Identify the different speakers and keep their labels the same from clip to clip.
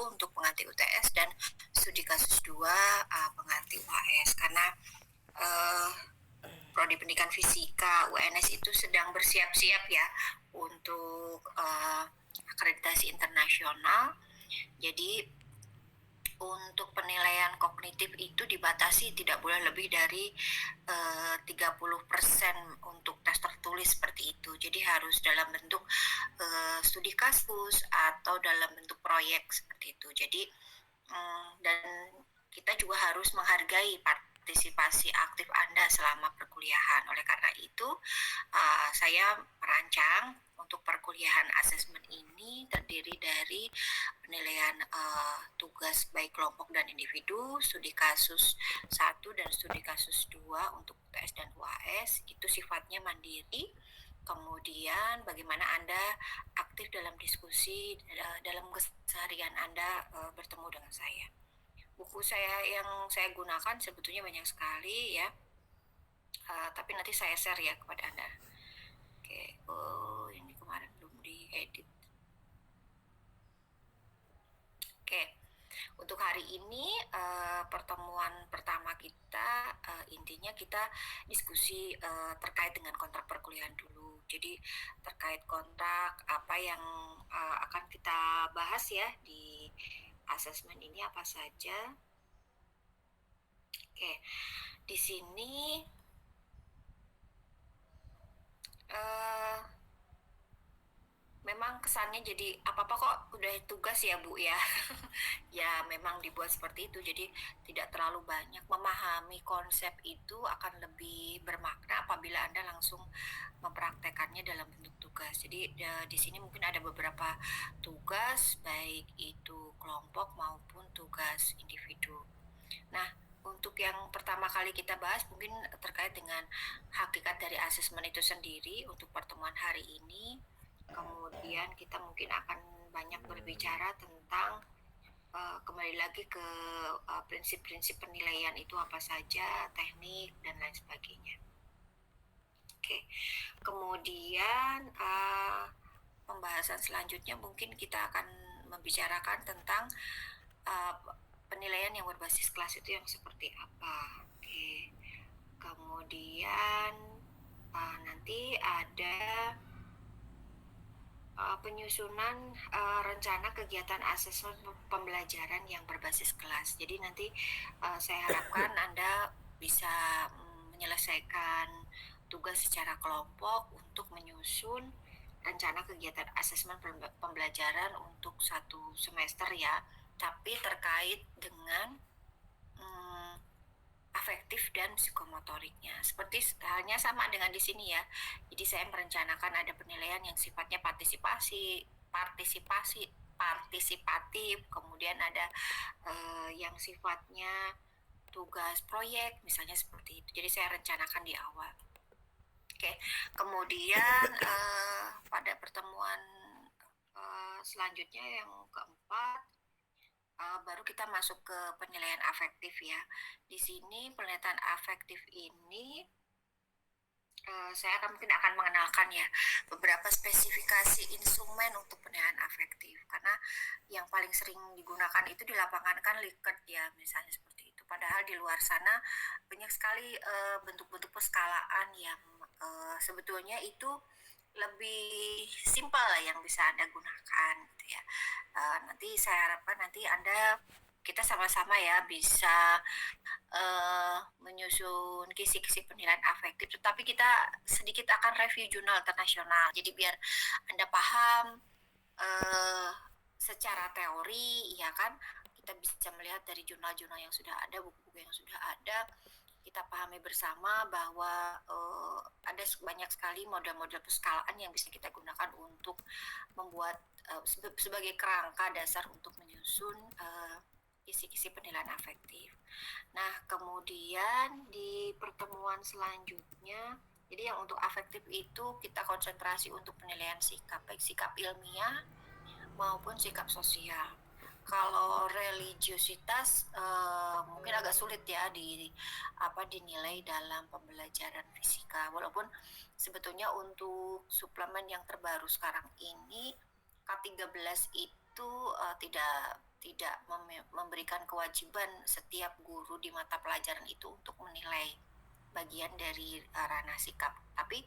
Speaker 1: untuk pengganti UTS dan studi kasus 2 pengganti UAS, karena Prodi Pendidikan Fisika UNS itu sedang bersiap-siap ya untuk akreditasi internasional. Jadi untuk penilaian kognitif itu dibatasi tidak boleh lebih dari 30% untuk tes tertulis seperti itu. Jadi harus dalam bentuk studi kasus atau dalam bentuk proyek seperti itu. Jadi dan kita juga harus menghargai partisipasi aktif Anda selama perkuliahan. Oleh karena itu, saya merancang untuk perkuliahan asesmen ini terdiri dari penilaian tugas baik kelompok dan individu, studi kasus 1 dan studi kasus 2 untuk UTS dan UAS, itu sifatnya mandiri. Kemudian bagaimana Anda aktif dalam diskusi dalam keseharian Anda bertemu dengan saya. Buku saya yang saya gunakan sebetulnya banyak sekali ya, tapi nanti saya share ya kepada Anda. Oke, ini kemarin belum diedit. Oke, untuk hari ini pertemuan pertama kita intinya kita diskusi terkait dengan kontrak perkuliahan dulu. Jadi terkait kontrak apa yang akan kita bahas ya di asesmen ini apa saja. Oke, di sini memang kesannya jadi apa-apa kok udah tugas ya Bu ya. Ya memang dibuat seperti itu, jadi tidak terlalu banyak. Memahami konsep itu akan lebih bermakna apabila Anda langsung mempraktekannya dalam bentuk tugas. Jadi di sini mungkin ada beberapa tugas baik itu kelompok maupun tugas individu. Nah, untuk yang pertama kali kita bahas mungkin terkait dengan hakikat dari asesmen itu sendiri untuk pertemuan hari ini. Kemudian kita mungkin akan banyak berbicara tentang kembali lagi ke prinsip-prinsip penilaian itu apa saja, teknik dan lain sebagainya. Oke, kemudian pembahasan selanjutnya mungkin kita akan membicarakan tentang penilaian yang berbasis kelas itu yang seperti apa. Oke, kemudian nanti ada penyusunan rencana kegiatan asesmen pembelajaran yang berbasis kelas. Jadi nanti saya harapkan Anda bisa menyelesaikan tugas secara kelompok untuk menyusun rencana kegiatan asesmen pembelajaran untuk 1 semester ya, tapi terkait dengan afektif dan psikomotoriknya. Seperti halnya sama dengan di sini ya. Jadi saya merencanakan ada penilaian yang sifatnya partisipatif, kemudian ada yang sifatnya tugas proyek, misalnya seperti itu. Jadi saya rencanakan di awal. Oke, kemudian pada pertemuan selanjutnya yang keempat, baru kita masuk ke penilaian afektif ya. Di sini penilaian afektif ini saya mungkin akan mengenalkan ya beberapa spesifikasi instrumen untuk penilaian afektif, karena yang paling sering digunakan itu di lapangan kan Likert ya, misalnya seperti itu. Padahal di luar sana banyak sekali bentuk-bentuk peskalaan yang sebetulnya itu lebih simpel yang bisa Anda gunakan gitu ya. Nanti saya harapkan nanti kita sama-sama ya bisa menyusun kisi-kisi penilaian afektif, tetapi kita sedikit akan review jurnal internasional. Jadi biar Anda paham secara teori ya kan, kita bisa melihat dari jurnal-jurnal yang sudah ada, buku-buku yang sudah ada, kita pahami bersama bahwa ada banyak sekali model-model peskalaan yang bisa kita gunakan untuk membuat sebagai kerangka dasar untuk menyusun kisi-kisi penilaian afektif. Nah, kemudian di pertemuan selanjutnya, jadi yang untuk afektif itu kita konsentrasi untuk penilaian sikap, baik sikap ilmiah maupun sikap sosial. Kalau religiositas mungkin agak sulit ya dinilai dalam pembelajaran fisika, walaupun sebetulnya untuk suplemen yang terbaru sekarang ini K13 itu tidak tidak memberikan kewajiban setiap guru di mata pelajaran itu untuk menilai bagian dari ranah sikap. Tapi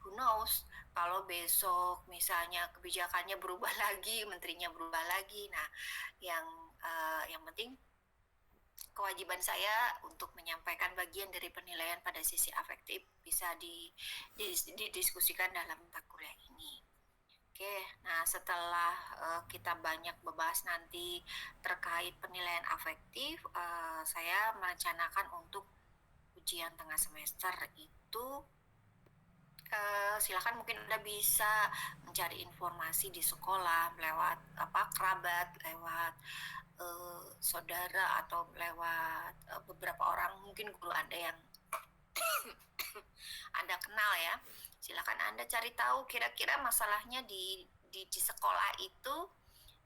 Speaker 1: who knows, kalau besok misalnya kebijakannya berubah lagi, menterinya berubah lagi, nah yang penting kewajiban saya untuk menyampaikan bagian dari penilaian pada sisi afektif bisa didiskusikan dalam mata kuliah ini. Oke, nah setelah kita banyak membahas nanti terkait penilaian afektif, saya merencanakan untuk ujian tengah semester itu silakan mungkin Anda bisa mencari informasi di sekolah lewat kerabat, lewat saudara atau lewat beberapa orang, mungkin guru Anda yang Anda kenal ya. Silakan Anda cari tahu kira-kira masalahnya di sekolah itu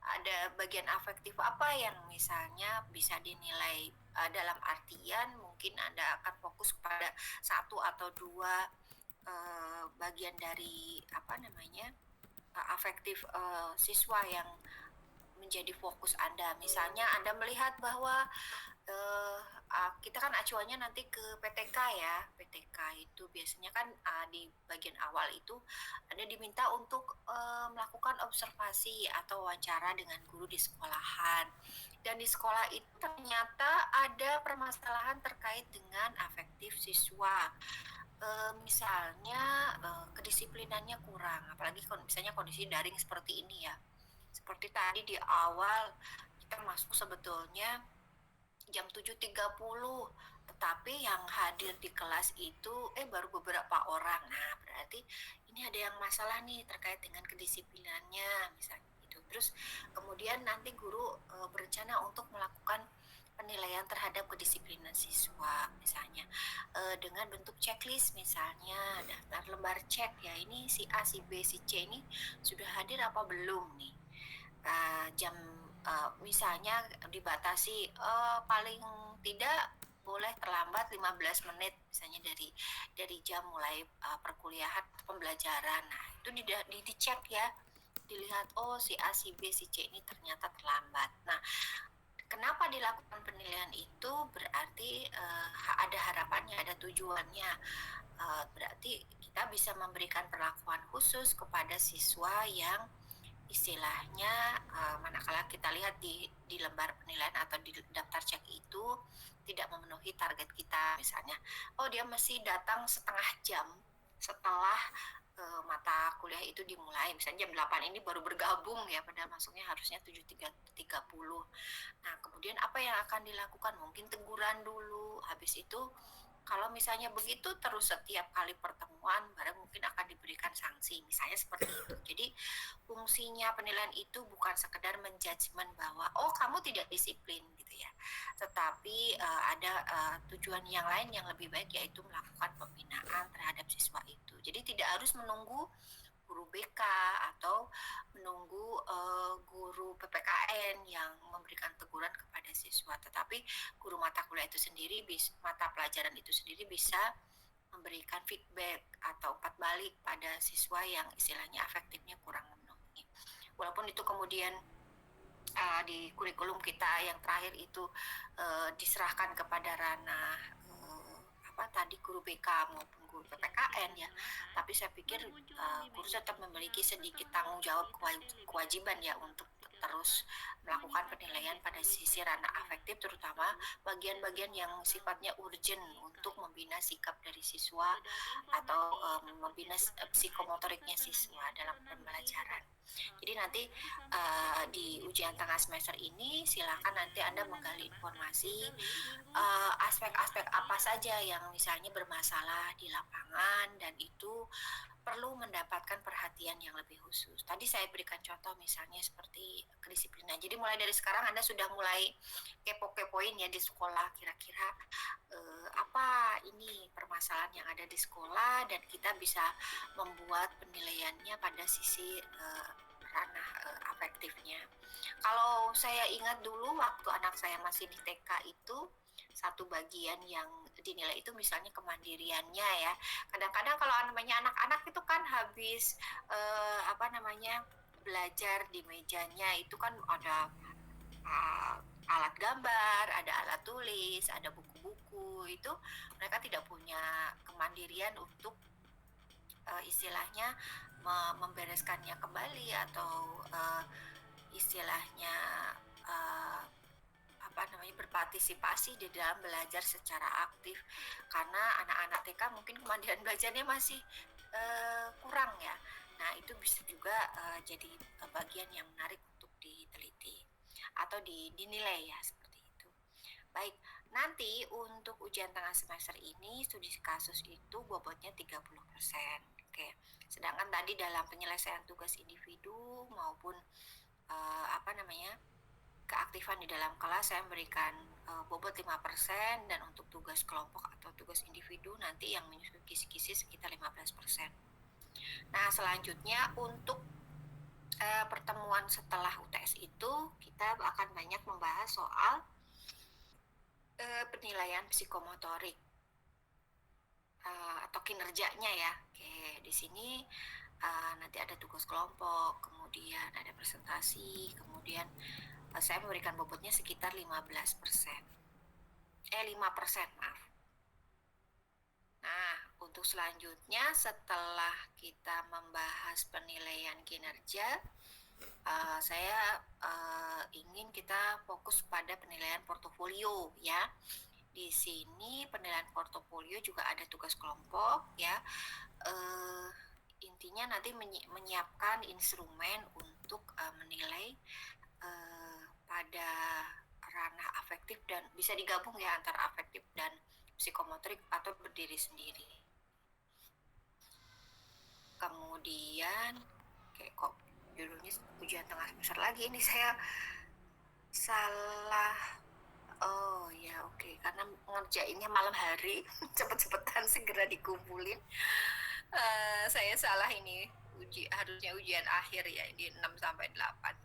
Speaker 1: ada bagian afektif apa yang misalnya bisa dinilai dalam artian mungkin Anda akan fokus pada satu atau dua bagian dari afektif siswa yang menjadi fokus Anda. Misalnya Anda melihat bahwa kita kan acuannya nanti ke PTK ya. PTK itu biasanya kan di bagian awal itu Anda diminta untuk melakukan observasi atau wawancara dengan guru di sekolahan. Dan di sekolah itu ternyata ada permasalahan terkait dengan afektif siswa. Misalnya kedisiplinannya kurang, apalagi kalau misalnya kondisi daring seperti ini ya. Seperti tadi di awal kita masuk sebetulnya jam 7.30, tetapi yang hadir di kelas itu baru beberapa orang. Nah, berarti ini ada yang masalah nih terkait dengan kedisiplinannya misalnya gitu. Terus kemudian nanti guru berencana untuk melakukan penilaian terhadap kedisiplinan siswa misalnya dengan bentuk checklist, misalnya daftar lembar cek ya, ini si A, si B, si C ini sudah hadir apa belum nih. Jam misalnya dibatasi paling tidak boleh terlambat 15 menit misalnya dari jam mulai perkuliahan pembelajaran. Nah, itu dicek ya, dilihat si A, si B, si C ini ternyata terlambat. Nah, kenapa dilakukan penilaian itu berarti ada harapannya, ada tujuannya. Berarti kita bisa memberikan perlakuan khusus kepada siswa yang istilahnya manakala kita lihat di lembar penilaian atau di daftar cek itu tidak memenuhi target kita, misalnya dia mesti datang setengah jam setelah mata kuliah itu dimulai, misalnya jam 8 ini baru bergabung ya, pada masuknya harusnya 7.30. Nah, kemudian apa yang akan dilakukan? Mungkin teguran dulu, habis itu kalau misalnya begitu terus setiap kali pertemuan, baru mungkin akan diberikan sanksi, misalnya seperti itu. Jadi fungsinya penilaian itu bukan sekedar menjudgment bahwa kamu tidak disiplin gitu ya, tetapi ada tujuan yang lain yang lebih baik, yaitu melakukan pembinaan terhadap siswa itu. Jadi tidak harus menunggu guru BK atau menunggu guru PPKN yang memberikan teguran kepada siswa, tetapi guru mata kuliah itu sendiri, mata pelajaran itu sendiri bisa memberikan feedback atau umpat balik pada siswa yang istilahnya afektifnya kurang memenuhi. Walaupun itu kemudian di kurikulum kita yang terakhir itu diserahkan kepada ranah tadi guru BK maupun guru PPKN ya, tapi saya pikir guru tetap memiliki sedikit tanggung jawab, kewajiban ya untuk terus melakukan penilaian pada sisi ranah afektif, terutama bagian-bagian yang sifatnya urgent untuk membina sikap dari siswa atau membina psikomotoriknya siswa dalam pembelajaran. Jadi nanti di ujian tengah semester ini silakan nanti Anda menggali informasi aspek-aspek apa saja yang misalnya bermasalah di lapangan dan itu perlu mendapatkan perhatian yang lebih khusus. Tadi saya berikan contoh misalnya seperti kedisiplinan. Jadi mulai dari sekarang Anda sudah mulai kepo-kepoin ya di sekolah, kira-kira apa ini permasalahan yang ada di sekolah, dan kita bisa membuat penilaiannya pada sisi ranah afektifnya. Kalau saya ingat dulu waktu anak saya masih di TK itu, satu bagian yang dinilai itu misalnya kemandiriannya ya. Kadang-kadang kalau namanya anak-anak itu kan habis belajar di mejanya itu kan ada alat gambar, ada alat tulis, ada buku-buku, itu mereka tidak punya kemandirian untuk istilahnya membereskannya kembali atau istilahnya berpartisipasi di dalam belajar secara aktif, karena anak-anak TK mungkin kemandirian belajarnya masih kurang ya. Nah, itu bisa juga jadi bagian yang menarik untuk diteliti atau dinilai ya, seperti itu. Baik, nanti untuk ujian tengah semester ini studi kasus itu bobotnya 30%. Oke. Sedangkan tadi dalam penyelesaian tugas individu maupun keaktifan di dalam kelas saya memberikan bobot 5%, dan untuk tugas kelompok atau tugas individu nanti yang menyusun kisi-kisi sekitar 15%. Nah, selanjutnya untuk pertemuan setelah UTS itu kita akan banyak membahas soal penilaian psikomotorik atau kinerjanya ya. Oke, di sini nanti ada tugas kelompok, kemudian ada presentasi, kemudian saya memberikan bobotnya sekitar 15%. 5%, maaf. Nah, untuk selanjutnya setelah kita membahas penilaian kinerja, saya ingin kita fokus pada penilaian portofolio ya. Di sini penilaian portofolio juga ada tugas kelompok ya. Intinya nanti menyiapkan instrumen untuk menilai pada ranah afektif, dan bisa digabung ya antara afektif dan psikomotorik atau berdiri sendiri. Kemudian kok judulnya ujian tengah semester lagi, ini saya salah. Oh ya, oke. Karena ngerjainnya malam hari cepet-cepetan segera dikumpulin. Saya salah ini, harusnya ujian akhir ya, di 6-8.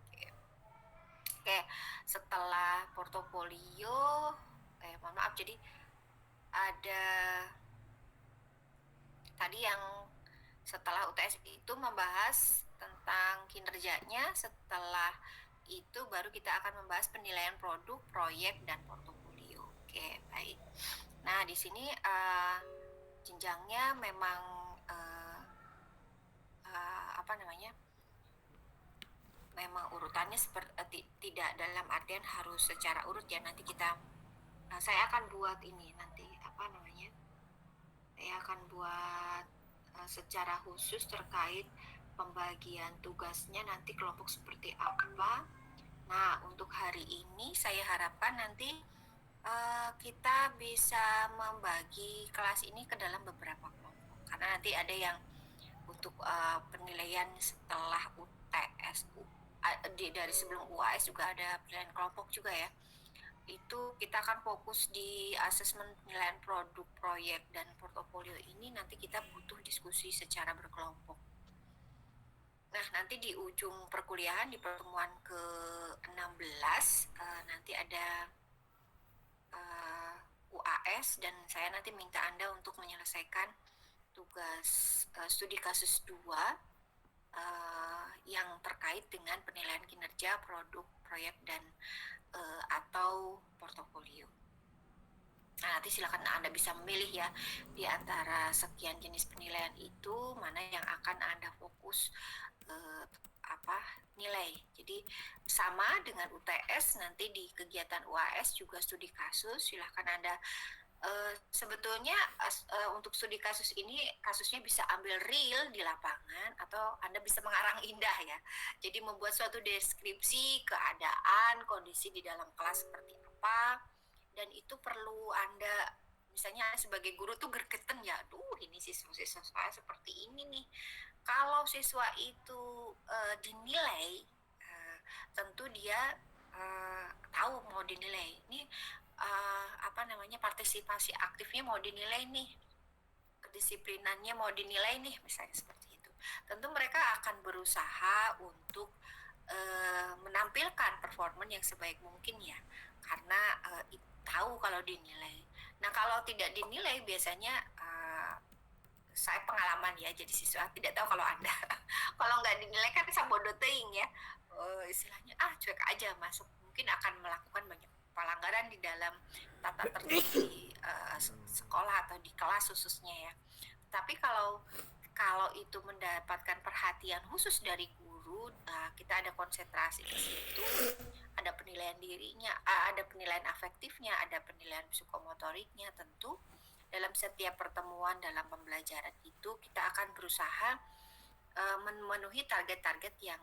Speaker 1: Oke, setelah portofolio, mohon maaf, jadi ada tadi yang setelah UTS itu membahas tentang kinerjanya, setelah itu baru kita akan membahas penilaian produk, proyek, dan portofolio. Oke, baik. Nah, di sini jenjangnya memang memang urutannya seperti tidak dalam artian harus secara urut ya. Nanti saya akan buat ini nanti saya akan buat secara khusus terkait pembagian tugasnya nanti kelompok seperti apa. Nah, untuk hari ini saya harapkan nanti kita bisa membagi kelas ini ke dalam beberapa kelompok, karena nanti ada yang untuk penilaian setelah UTS, dari sebelum UAS juga ada penilaian kelompok juga ya. Itu kita akan fokus di asesmen penilaian produk, proyek, dan portofolio ini. Nanti kita butuh diskusi secara berkelompok. Nah, nanti di ujung perkuliahan di pertemuan ke-16 nanti ada UAS, dan saya nanti minta Anda untuk menyelesaikan tugas studi kasus 2 yang terkait dengan penilaian kinerja produk, proyek, dan atau portofolio. Nah, nanti silakan Anda bisa memilih ya, di antara sekian jenis penilaian itu mana yang akan Anda fokus nilai. Jadi sama dengan UTS, nanti di kegiatan UAS juga studi kasus, silahkan Anda sebetulnya untuk studi kasus ini, kasusnya bisa ambil real di lapangan atau Anda bisa mengarang indah ya. Jadi membuat suatu deskripsi keadaan, kondisi di dalam kelas seperti apa, dan itu perlu Anda, misalnya sebagai guru tuh gergeten ya, aduh ini siswa-siswa saya seperti ini nih. Kalau siswa itu dinilai, tentu dia tahu mau dinilai. Ini partisipasi aktifnya mau dinilai nih, kedisiplinannya mau dinilai nih, misalnya seperti itu. Tentu mereka akan berusaha untuk menampilkan performa yang sebaik mungkin ya, karena tahu kalau dinilai. Nah, kalau tidak dinilai biasanya saya pengalaman ya jadi siswa, tidak tahu kalau Anda kalau nggak dinilai kan sabodo teuing ya, istilahnya cuek aja, masuk mungkin akan melakukan banyak pelanggaran di dalam tata tertib di sekolah atau di kelas khususnya ya. Tapi kalau itu mendapatkan perhatian khusus dari guru, kita ada konsentrasi ke situ, ada penilaian dirinya, ada penilaian afektifnya, ada penilaian psikomotoriknya. Tentu dalam setiap pertemuan dalam pembelajaran itu kita akan berusaha memenuhi target-target yang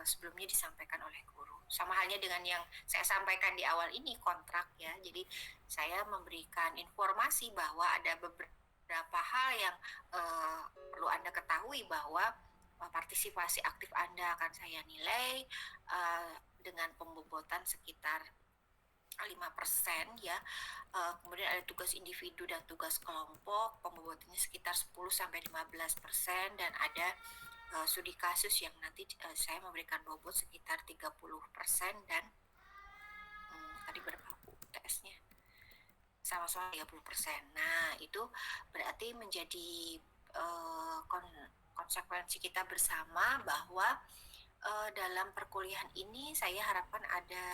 Speaker 1: sebelumnya disampaikan oleh guru. Sama halnya dengan yang saya sampaikan di awal ini, kontrak ya. Jadi saya memberikan informasi bahwa ada beberapa hal yang perlu Anda ketahui, bahwa partisipasi aktif Anda akan saya nilai dengan pembobotan sekitar 5% ya. Kemudian ada tugas individu dan tugas kelompok, pembobotannya sekitar 10-15%, dan ada studi kasus yang nanti saya memberikan bobot sekitar 30%, dan tadi berapa UTS-nya? Sama-sama 30%. Nah, itu berarti menjadi konsekuensi kita bersama bahwa dalam perkuliahan ini saya harapkan ada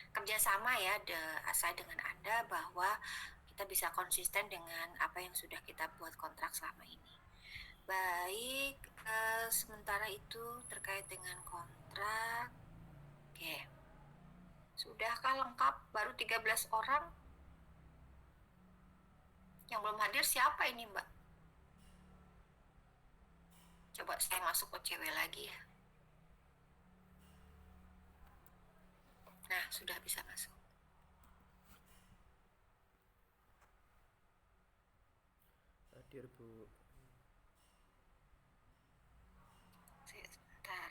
Speaker 1: kerjasama ya saya dengan Anda, bahwa kita bisa konsisten dengan apa yang sudah kita buat kontrak selama ini. Baik, sementara itu terkait dengan kontrak. Oke. Sudahkah lengkap? Baru 13 orang. Yang belum hadir siapa ini, Mbak? Coba saya masuk ke cewek lagi ya. Nah, sudah bisa masuk.
Speaker 2: Hadir, Bu.
Speaker 1: Sebentar.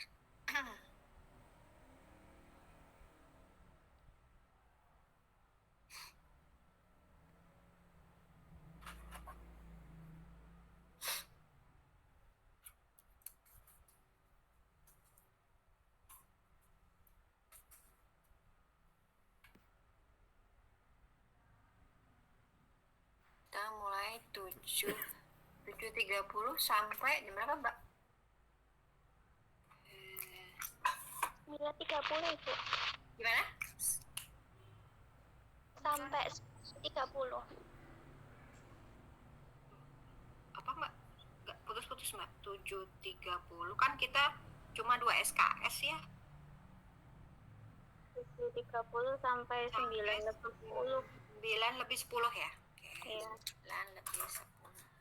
Speaker 1: Kita mulai 7.30 sampai jam berapa, Mbak?
Speaker 3: 9.30, Ibu.
Speaker 1: Gimana?
Speaker 3: Sampai 10.30.
Speaker 1: Apa, Mbak? Nggak putus-putus, Mbak. 7.30 kan kita cuma 2 SKS ya.
Speaker 3: 7.30 sampai 9.10.
Speaker 1: 9 lebih 10 ya? Oke.
Speaker 3: Iya.
Speaker 1: 9 lebih 10.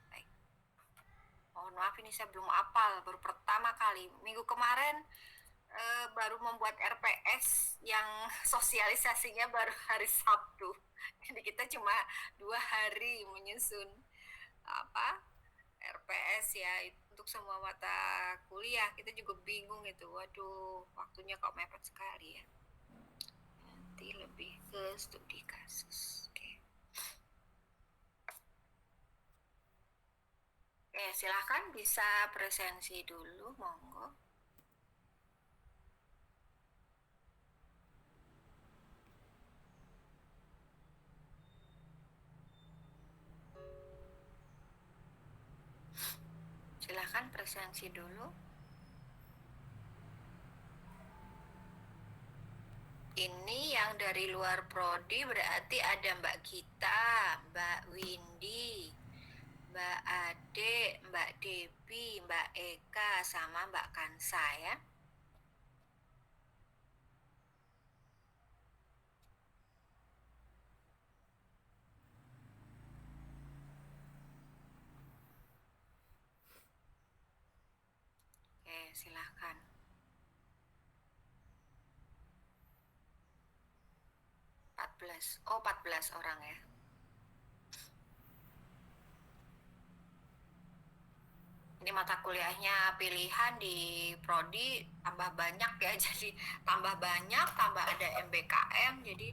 Speaker 1: Baik. Mohon maaf, ini saya belum hafal, baru pertama kali. Minggu kemarin baru membuat RPS yang sosialisasinya baru hari Sabtu. Jadi kita cuma 2 hari menyusun RPS ya untuk semua mata kuliah. Kita juga bingung itu. Waduh, waktunya kok mepet sekali ya. Nanti lebih ke studi kasus. Oke, silahkan bisa presensi dulu, monggo. Silahkan presensi dulu. Ini yang dari luar prodi berarti ada Mbak Gita, Mbak Windy, Mbak Ade, Mbak Devi, Mbak Eka, sama Mbak Kansa ya. Oke, silahkan. Oh, 14 orang ya. Ini mata kuliahnya pilihan di prodi tambah banyak ya, jadi tambah banyak, tambah ada MBKM, jadi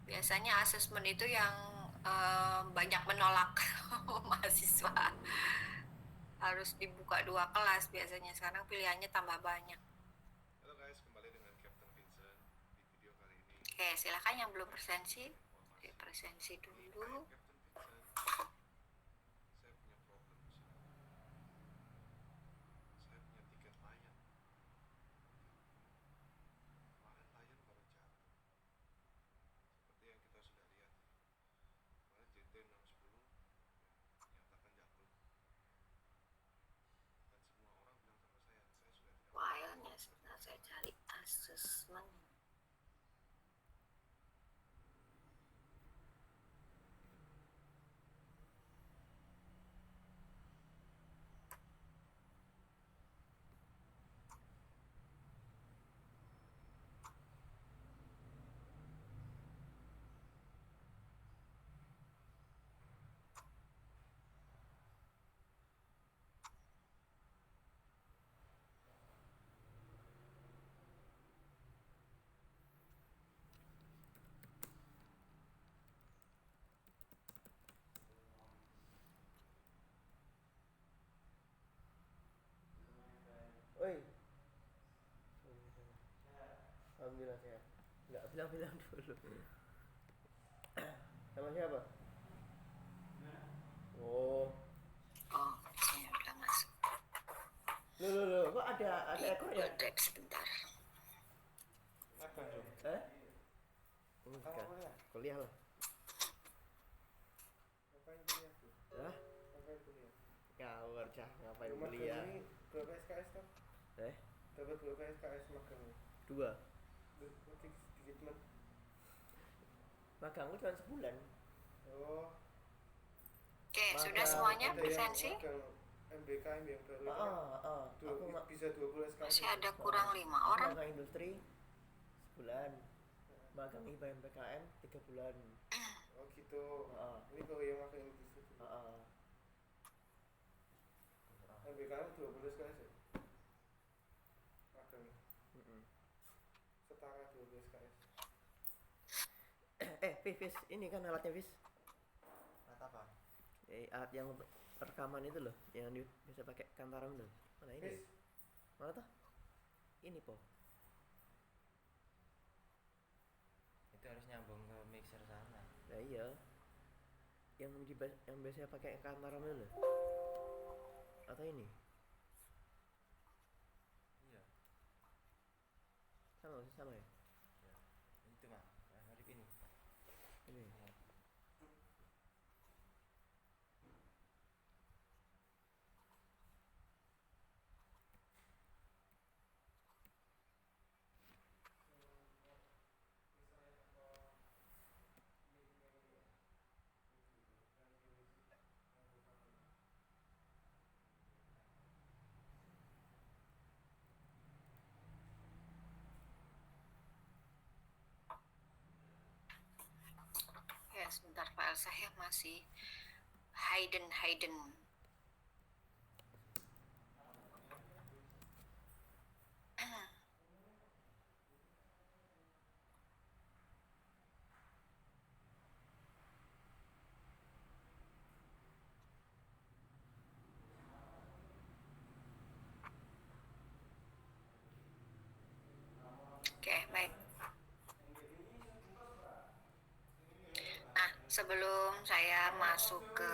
Speaker 1: biasanya asesmen itu yang banyak menolak mahasiswa. Harus dibuka 2 kelas biasanya, sekarang pilihannya tambah banyak.
Speaker 4: Halo guys, kembali dengan Captain Vincent di video kali ini.
Speaker 1: Oke, silakan yang belum presensi, presensi dulu.
Speaker 4: Captain Vincent, saya punya problem di sini.
Speaker 2: Alhamdulillah sehat. Enggak bilang-bilang dulu. Sama siapa? Oh,
Speaker 1: Oh, saya udah masuk.
Speaker 2: loh, kok ada
Speaker 1: Di
Speaker 2: ekor ya?
Speaker 1: Google Drive sebentar.
Speaker 4: Magang dong.
Speaker 2: Enggak. Kuliah lah.
Speaker 4: Ngapain kuliah tuh?
Speaker 2: Hah?
Speaker 4: Ngapain kuliah?
Speaker 2: Ngawur cah, ngapain
Speaker 4: Magang
Speaker 2: kuliah?
Speaker 4: ini berapa SKS kan? Dapat berapa SKS magangnya?
Speaker 2: 2.
Speaker 4: Sedikit man.
Speaker 2: Magangku cuma sebulan.
Speaker 4: Oh,
Speaker 1: Oke,
Speaker 2: Magang.
Speaker 1: sudah semuanya
Speaker 4: ada yang
Speaker 1: presensi?
Speaker 4: magang MBKM yang baru itu kan?
Speaker 2: Aku
Speaker 4: Bisa 20 SKS.
Speaker 1: Masih ada kurang 5 orang.
Speaker 2: magang industri sebulan. Magang IPA MPKM 3 bulan.
Speaker 4: Oh gitu.
Speaker 2: Heeh.
Speaker 4: Ini kalau yang magang industri.
Speaker 2: Heeh.
Speaker 4: MBKM 20 SKS ya? Magangnya.
Speaker 2: Heeh.
Speaker 4: Setara 20 SKS.
Speaker 2: Fis, ini kan alatnya Fis.
Speaker 4: Alat apa?
Speaker 2: Alat yang rekaman itu loh, yang bisa pakai kantaram tuh. Mana ini?
Speaker 4: Fis,
Speaker 2: Mana tuh? Ini po.
Speaker 5: Itu harus nyambung ke mixer sana.
Speaker 2: Nah iya. Yang biasanya pakai kantaram itu loh. Atau ini?
Speaker 5: Iya.
Speaker 2: Sama ya?
Speaker 5: Ya. Itu mah, mirip ini.
Speaker 2: Ini.
Speaker 5: Ya.
Speaker 1: Ya, sebentar, file saya masih hidden. Oke, baik. Nah, sebelum saya masuk ke,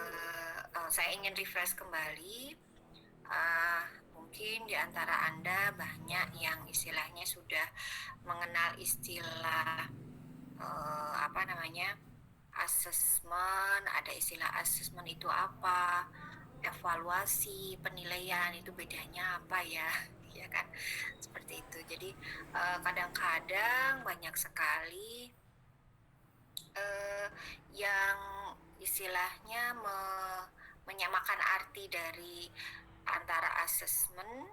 Speaker 1: saya ingin refresh kembali. Mungkin di antara Anda banyak yang istilahnya sudah mengenal istilah asesmen. Ada istilah asesmen itu apa, evaluasi, penilaian itu bedanya apa ya, ya kan, seperti itu. Jadi kadang-kadang banyak sekali yang istilahnya menyamakan arti dari antara asesmen,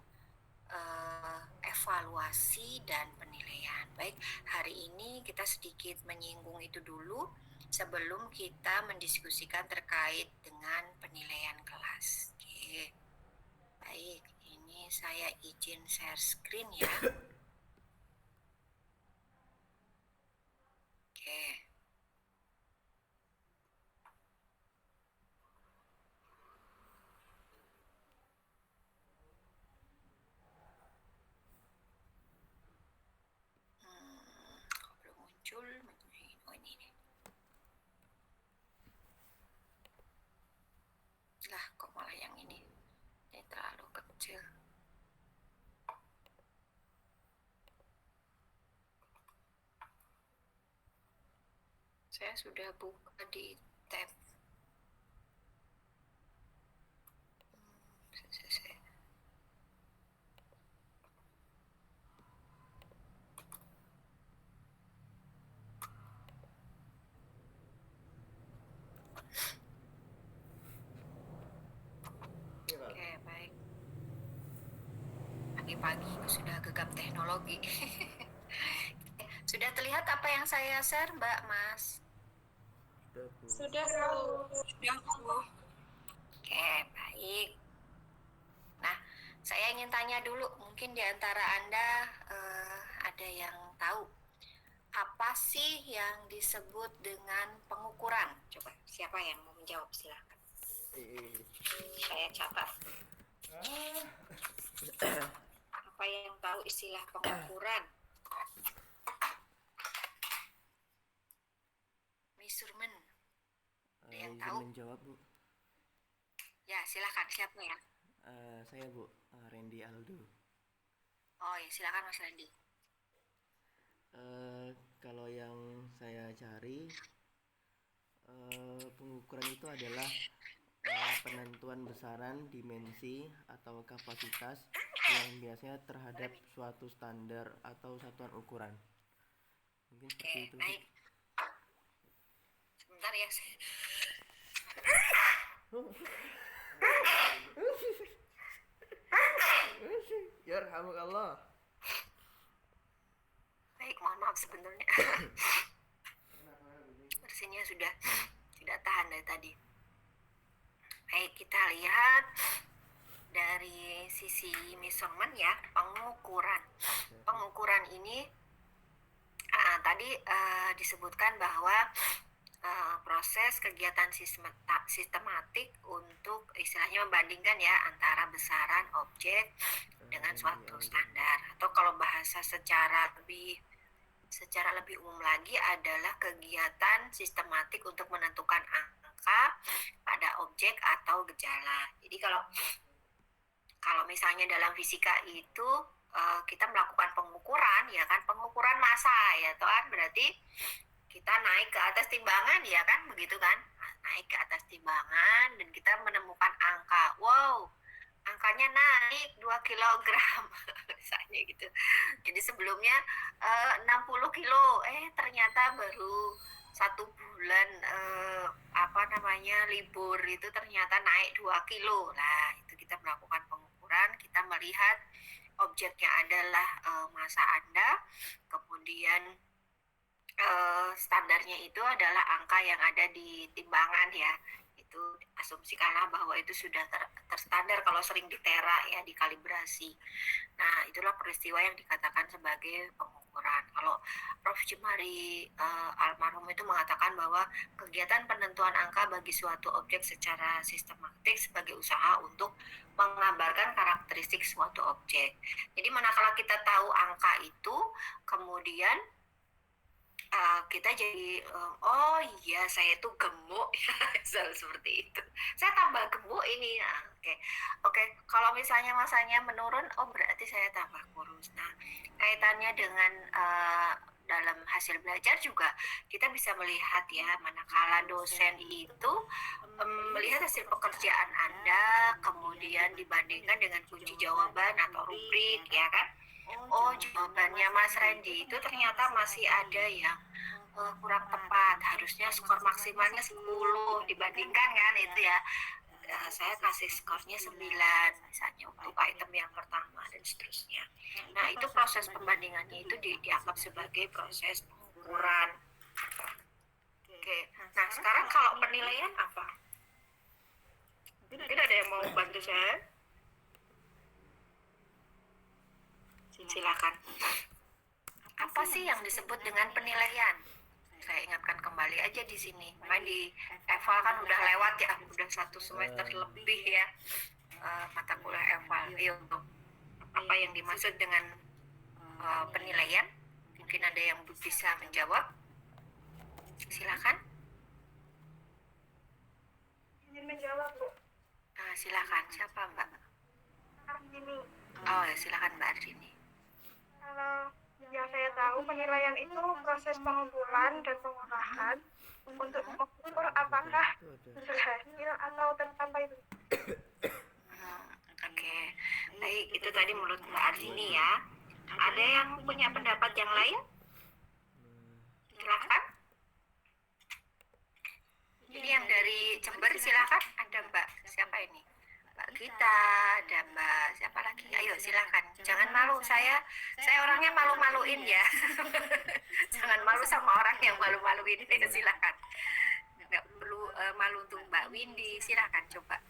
Speaker 1: evaluasi, dan penilaian. Baik, hari ini kita sedikit menyinggung itu dulu sebelum kita mendiskusikan terkait dengan penilaian kelas. Oke, baik, ini saya izin share screen ya. Oke. Kok belum muncul? Oh, ini nih. Lah, kok malah yang ini? Ini terlalu kecil. Saya sudah buka di tab.
Speaker 2: Iya, Pak.
Speaker 1: Oke, baik. Pagi-pagi sudah gegap teknologi. Sudah terlihat apa yang saya share, Mbak, Mas?
Speaker 2: Sudah, Bu.
Speaker 3: Sudah, Bu.
Speaker 1: Oke, baik. Nah, saya ingin tanya dulu, mungkin di antara Anda ada yang tahu apa sih yang disebut dengan pengukuran? Coba, siapa yang mau menjawab? Silakan. Saya catat. Apa yang tahu istilah pengukuran?
Speaker 2: izin
Speaker 1: tahu?
Speaker 2: menjawab, Bu.
Speaker 1: Ya, silakan. Siapa ya?
Speaker 2: Saya, Bu, Randy Aldo.
Speaker 1: Oh ya, silakan Mas Randy.
Speaker 2: Kalau yang saya cari, pengukuran itu adalah penentuan besaran, dimensi, atau kapasitas yang biasanya terhadap suatu standar atau satuan ukuran. Mungkin
Speaker 1: Oke,
Speaker 2: seperti itu, Bu.
Speaker 1: baik. Sebentar ya.
Speaker 2: Yarhamukallah.
Speaker 1: Baik, mohon maaf sebenarnya. Mesinnya sudah tidak tahan dari tadi. Baik, kita lihat dari sisi measurement ya, pengukuran. Pengukuran ini tadi disebutkan bahwa proses kegiatan sistematik untuk istilahnya membandingkan ya antara besaran objek dengan suatu standar, atau kalau bahasa secara lebih umum lagi adalah kegiatan sistematik untuk menentukan angka pada objek atau gejala. Jadi kalau misalnya dalam fisika itu kita melakukan pengukuran ya kan, pengukuran massa ya toh kan, berarti kita naik ke atas timbangan ya kan, begitu kan, naik ke atas timbangan dan kita menemukan angka, wow angkanya naik 2 kilogram misalnya gitu. Jadi sebelumnya 60 kilo, ternyata baru 1 bulan libur itu ternyata naik 2 kilo. Nah itu kita melakukan pengukuran, kita melihat objeknya adalah massa Anda, kemudian standarnya itu adalah angka yang ada di timbangan ya. Itu asumsikanlah bahwa itu sudah terstandar kalau sering ditera ya, dikalibrasi. Nah itulah peristiwa yang dikatakan sebagai pengukuran. Kalau Prof. Jemari almarhum itu mengatakan bahwa kegiatan penentuan angka bagi suatu objek secara sistematik sebagai usaha untuk menggambarkan karakteristik suatu objek. Jadi manakala kita tahu angka itu, kemudian kita jadi oh iya saya itu gemuk seperti itu, saya tambah gemuk ini. Nah, oke kalau misalnya masanya menurun, oh berarti saya tambah kurus. Nah kaitannya dengan dalam hasil belajar juga kita bisa melihat ya, manakala dosen itu melihat hasil pekerjaan Anda kemudian dibandingkan dengan kunci jawaban atau rubrik ya kan, oh jawabannya Mas Randy itu ternyata masih ada yang kurang tepat, harusnya skor maksimalnya 10 dibandingkan kan itu ya, saya kasih skornya 9 misalnya untuk item yang pertama dan seterusnya. Nah itu proses pembandingannya itu dianggap sebagai proses pengukuran. Oke, nah sekarang kalau penilaian apa? Mungkin ada yang mau bantu saya? Silakan. Apa sih yang disebut dengan penilaian? Saya ingatkan kembali aja di sini. Di eval kan udah lewat ya, udah 1 semester lebih ya mata kuliah eval. Ayo, apa yang dimaksud dengan penilaian? Mungkin ada yang bisa menjawab. Silakan.
Speaker 3: Izin menjawab, Bu.
Speaker 1: Silakan. Siapa Mbak?
Speaker 3: Ini
Speaker 1: Oh ya, silakan Mbak Ardini.
Speaker 3: kalau yang saya tahu penilaian itu proses pengumpulan dan pengolahan untuk mengukur apakah berhasil atau tercapai.
Speaker 1: Oke. Baik, itu tadi menurut Mbak Ardini ya. Ada yang punya pendapat yang lain? Silakan. Jadi yang dari Jember silakan. Ada Mbak siapa ini? Mbak Gita, ada Mbak siapa lagi? Ayo silakan. Jangan malu, saya orangnya malu-maluin ya. Jangan malu sama orang yang malu-maluin. Silakan. Nggak perlu malu untuk Mbak Windy. Silakan coba.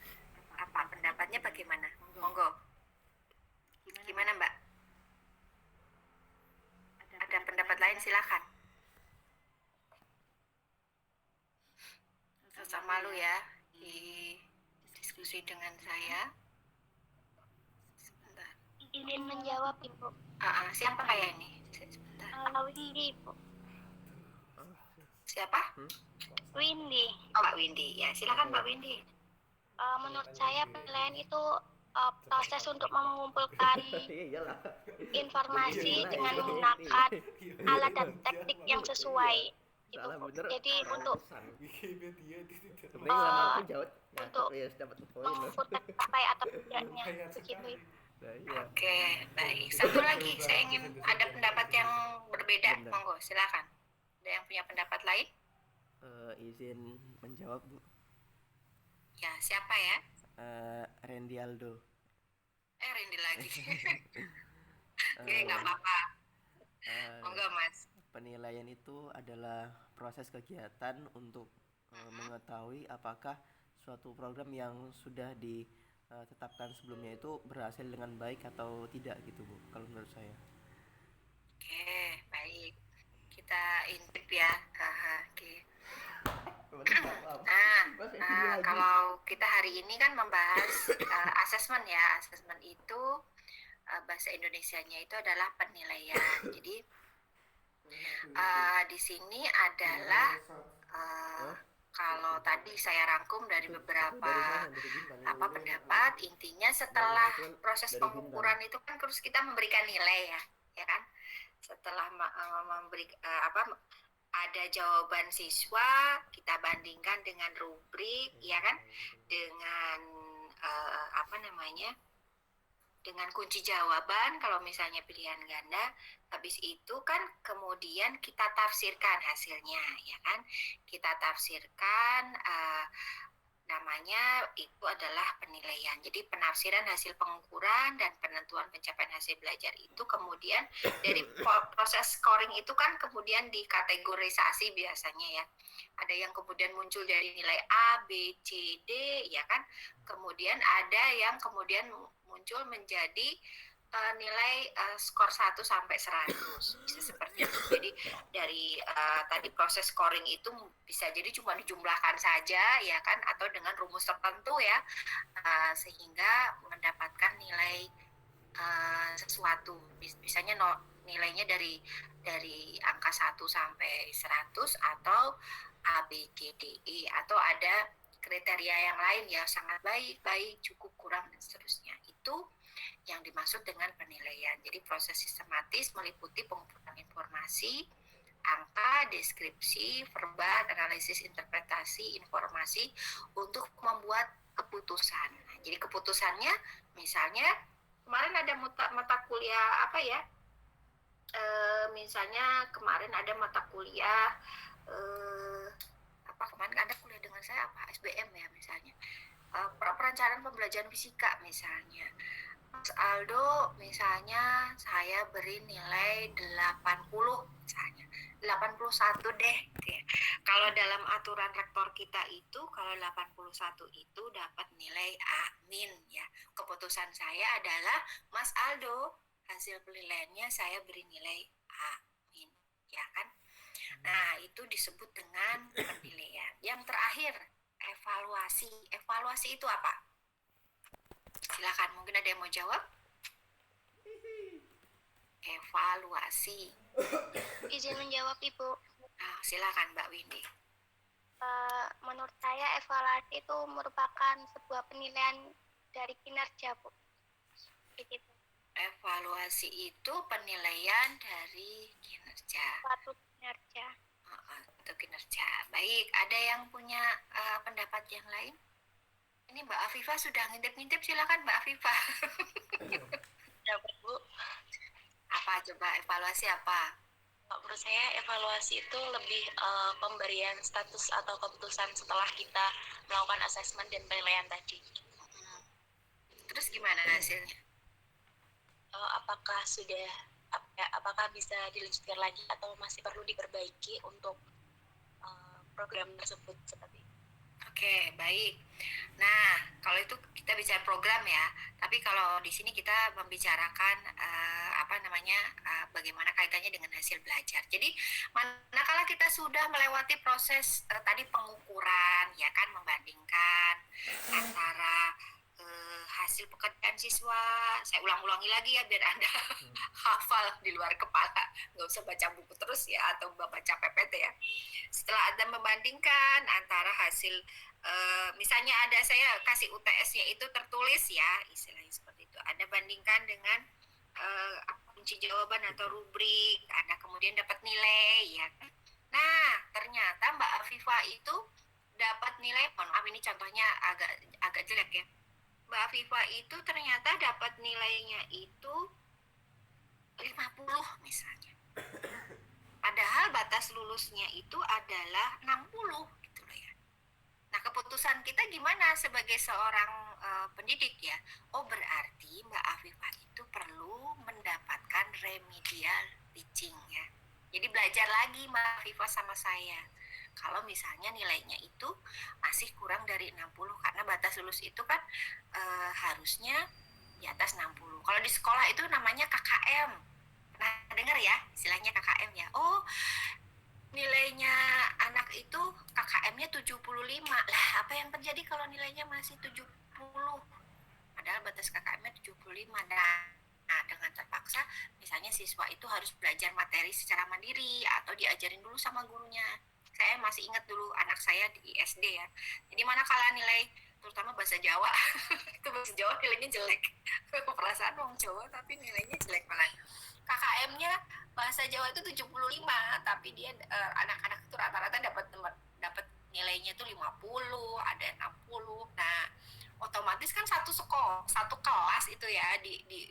Speaker 1: Apa pendapatnya bagaimana? Monggo. Gimana Mbak? Ada pendapat lain silakan. Rasa malu ya di diskusi dengan saya. Sebentar.
Speaker 3: Izin menjawab, Ibu.
Speaker 1: Siapa ya ini? Sebentar.
Speaker 3: Windy, Ibu.
Speaker 1: Siapa?
Speaker 6: Windy.
Speaker 1: Oh, Mbak Windy. Ya, silakan Mbak Windy.
Speaker 6: Menurut saya penilaian itu proses untuk mengumpulkan
Speaker 2: Iyalah.
Speaker 6: informasi
Speaker 2: Iyalah,
Speaker 6: dengan
Speaker 2: iya.
Speaker 6: menggunakan alat dan teknik yang sesuai. Itu.
Speaker 2: Salah bener.
Speaker 6: Jadi untuk
Speaker 2: Sebenarnya lama aku jawab.
Speaker 6: untuk
Speaker 2: Ya, dapat poin.
Speaker 6: mengukur tercapai atau tidaknya begitu.
Speaker 2: Nah, iya.
Speaker 1: Oke, baik. Satu lagi, saya ingin ada pendapat yang berbeda.
Speaker 2: Benar.
Speaker 1: Monggo, silakan. Ada yang punya pendapat lain?
Speaker 2: Izin menjawab, Bu.
Speaker 1: Ya, siapa ya?
Speaker 2: Randy Aldo.
Speaker 1: Randy lagi. Oke, nggak apa-apa. Monggo, Mas.
Speaker 2: Penilaian itu adalah proses kegiatan untuk mengetahui apakah suatu program yang sudah ditetapkan sebelumnya itu berhasil dengan baik atau tidak gitu, Bu, kalau menurut saya.
Speaker 1: Oke, baik. Kita intip ya. Oke. Kalau kita hari ini kan membahas asesmen ya. Asesmen itu bahasa Indonesianya itu adalah penilaian. Jadi di sini adalah kalau tadi saya rangkum dari beberapa pendapat, intinya setelah proses pengukuran itu kan terus kita memberikan nilai ya kan? Setelah ada jawaban siswa, kita bandingkan dengan rubrik, ya kan? Dengan dengan kunci jawaban kalau misalnya pilihan ganda. Habis itu kan kemudian kita tafsirkan hasilnya, ya kan? Kita tafsirkan namanya itu adalah penilaian. Jadi penafsiran hasil pengukuran dan penentuan pencapaian hasil belajar itu kemudian dari proses scoring itu kan kemudian dikategorisasi biasanya ya. Ada yang kemudian muncul dari nilai A, B, C, D, ya kan? Kemudian ada yang kemudian muncul menjadi nilai skor 1 sampai 100 bisa seperti itu. Jadi dari tadi proses scoring itu bisa jadi cuma dijumlahkan saja ya kan, atau dengan rumus tertentu ya, sehingga mendapatkan nilai sesuatu. Misalnya nilainya dari angka 1 sampai 100 atau A, B, C, D, E, atau ada kriteria yang lain ya, sangat baik, cukup, kurang, dan seterusnya. Itu yang dimaksud dengan penilaian. Jadi proses sistematis meliputi pengumpulan informasi, angka, deskripsi, verbal, analisis, interpretasi, informasi untuk membuat keputusan. Nah, jadi keputusannya misalnya kemarin ada mata kuliah apa ya? Misalnya kemarin ada mata kuliah kemarin ada kuliah dengan saya SBM ya misalnya. Perencanaan pembelajaran fisika misalnya. Mas Aldo misalnya saya beri nilai 80 misalnya, 81 deh gitu ya. Kalau dalam aturan rektor kita itu kalau 81 itu dapat nilai A min ya. Keputusan saya adalah Mas Aldo hasil penilaiannya saya beri nilai A min ya kan. Nah, itu disebut dengan penilaian. Yang terakhir, evaluasi. Evaluasi itu apa? Silakan, mungkin ada yang mau jawab? Evaluasi.
Speaker 6: Izin menjawab, Ibu.
Speaker 1: Silakan, Mbak Windy.
Speaker 6: Menurut saya evaluasi itu merupakan sebuah penilaian dari kinerja, Bu. Begitu.
Speaker 1: Evaluasi itu penilaian dari kinerja.
Speaker 6: Suatu kinerja.
Speaker 1: Untuk kinerja. Baik, ada yang punya pendapat yang lain? Ini Mbak Afifah sudah ngintip-ngintip, silakan Mbak Afifah.
Speaker 7: Dapat Bu.
Speaker 1: Apa coba evaluasi apa?
Speaker 7: Menurut saya evaluasi itu lebih pemberian status atau keputusan setelah kita melakukan asesmen dan penilaian tadi.
Speaker 1: Terus gimana hasilnya?
Speaker 7: Apakah bisa dilanjutkan lagi atau masih perlu diperbaiki untuk program tersebut seperti itu.
Speaker 1: Oke, baik. Nah, kalau itu kita bicara program ya, tapi kalau di sini kita membicarakan bagaimana kaitannya dengan hasil belajar. Jadi, manakala kita sudah melewati proses tadi pengukuran, ya kan, membandingkan antara hasil pekerjaan siswa. Saya ulang-ulangi lagi ya biar Anda hafal di luar kepala, nggak usah baca buku terus ya atau baca PPT ya. Setelah Anda membandingkan antara hasil misalnya ada saya kasih UTS-nya itu tertulis ya, istilahnya seperti itu. Anda bandingkan dengan kunci jawaban atau rubrik, Anda kemudian dapat nilai ya. Nah, ternyata Mbak Afifah itu dapat nilai, mohon maaf ini contohnya agak jelek ya. Mbak Afifah itu ternyata dapat nilainya itu 50 misalnya. Padahal batas lulusnya itu adalah 60 gitu loh ya. Nah, keputusan kita gimana sebagai seorang pendidik ya? Oh, berarti Mbak Afifah itu perlu mendapatkan remedial teaching ya. Jadi belajar lagi Mbak Afifah sama saya. Kalau misalnya nilainya itu masih kurang dari 60, karena batas lulus itu kan harusnya di atas 60. Kalau di sekolah itu namanya KKM. Pernah dengar ya istilahnya KKM ya? Oh, nilainya anak itu KKM-nya 75. Lah, apa yang terjadi kalau nilainya masih 70? Padahal batas KKM-nya 75. Nah, dengan terpaksa misalnya siswa itu harus belajar materi secara mandiri atau diajarin dulu sama gurunya. Saya masih ingat dulu anak saya di SD ya. Jadi manakala nilai terutama bahasa Jawa itu bahasa Jawa nilainya jelek. Perasaan orang Jawa tapi nilainya jelek malah. KKM-nya bahasa Jawa itu 75, tapi dia anak-anak itu rata-rata dapat nilainya itu 50, ada 60. Nah, otomatis kan satu kelas itu ya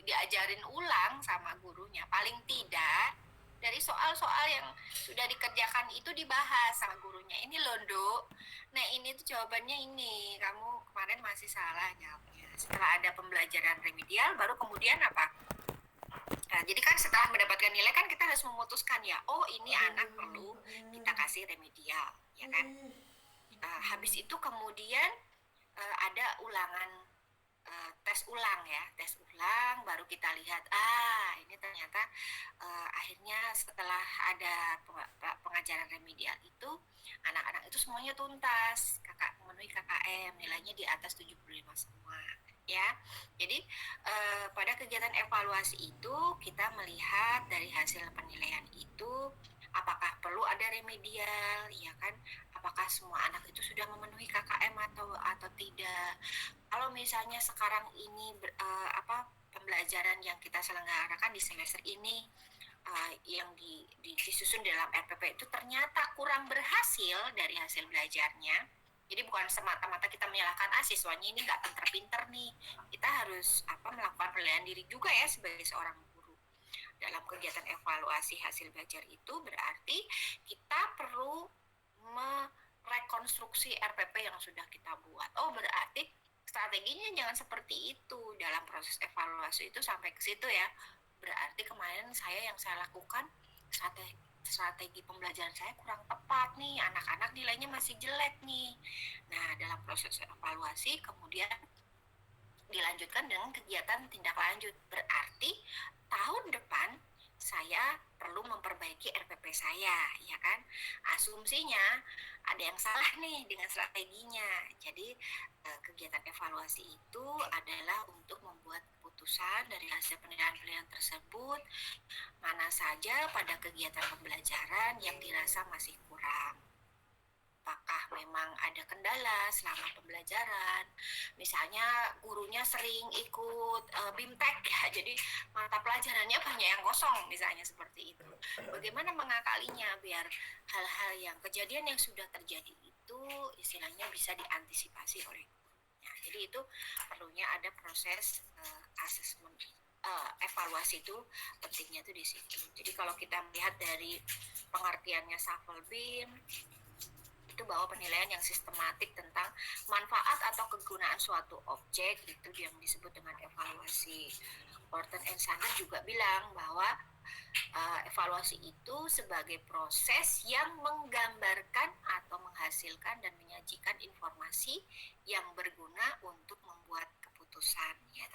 Speaker 1: diajarin ulang sama gurunya. Paling tidak dari soal-soal yang sudah dikerjakan itu dibahas sama gurunya. Ini loh, Dok. Nah, ini tuh jawabannya ini. Kamu kemarin masih salah jawabnya. Setelah ada pembelajaran remedial, baru kemudian apa? Nah, jadi kan setelah mendapatkan nilai kan kita harus memutuskan ya, oh ini anak perlu kita kasih remedial, ya kan? Habis itu kemudian ada ulangan tes ulang ya, tes ulang baru kita lihat ini ternyata akhirnya setelah ada pengajaran remedial itu anak-anak itu semuanya tuntas, memenuhi KKM, nilainya di atas 75 semua ya. Jadi pada kegiatan evaluasi itu kita melihat dari hasil penilaian itu apakah perlu ada remedial, ya kan? Apakah semua anak itu sudah memenuhi KKM atau tidak? Kalau misalnya sekarang ini pembelajaran yang kita selenggarakan di semester ini yang disusun dalam RPP itu ternyata kurang berhasil dari hasil belajarnya. Jadi bukan semata-mata kita menyalahkan siswanya ini nggak pinter-pinter nih. Kita harus melakukan penilaian diri juga ya sebagai seorang guru. Dalam kegiatan evaluasi hasil belajar itu berarti kita perlu merekonstruksi RPP yang sudah kita buat. Oh, berarti strateginya jangan seperti itu dalam proses evaluasi itu sampai ke situ ya. Berarti kemarin yang saya lakukan strategi pembelajaran saya kurang tepat nih, anak-anak nilainya masih jelek nih. Nah, dalam proses evaluasi kemudian dilanjutkan dengan kegiatan tindak lanjut. Berarti tahun depan saya perlu memperbaiki RPP saya, ya kan? Asumsinya ada yang salah nih dengan strateginya. Jadi kegiatan evaluasi itu adalah untuk membuat keputusan dari hasil penilaian tersebut, mana saja pada kegiatan pembelajaran yang dirasa masih kurang. Apakah memang ada kendala selama pembelajaran, misalnya gurunya sering ikut BIMTEK ya, jadi mata pelajarannya banyak yang kosong misalnya seperti itu. Bagaimana mengakalinya biar hal-hal yang kejadian yang sudah terjadi itu istilahnya bisa diantisipasi oleh gurunya. Jadi itu perlunya ada proses asesmen. Evaluasi itu pentingnya itu di situ. Jadi kalau kita melihat dari pengertiannya Shuffle BIM itu bahwa penilaian yang sistematik tentang manfaat atau kegunaan suatu objek itu yang disebut dengan evaluasi. Horton and Sander juga bilang bahwa evaluasi itu sebagai proses yang menggambarkan atau menghasilkan dan menyajikan informasi yang berguna untuk membuat keputusan ya,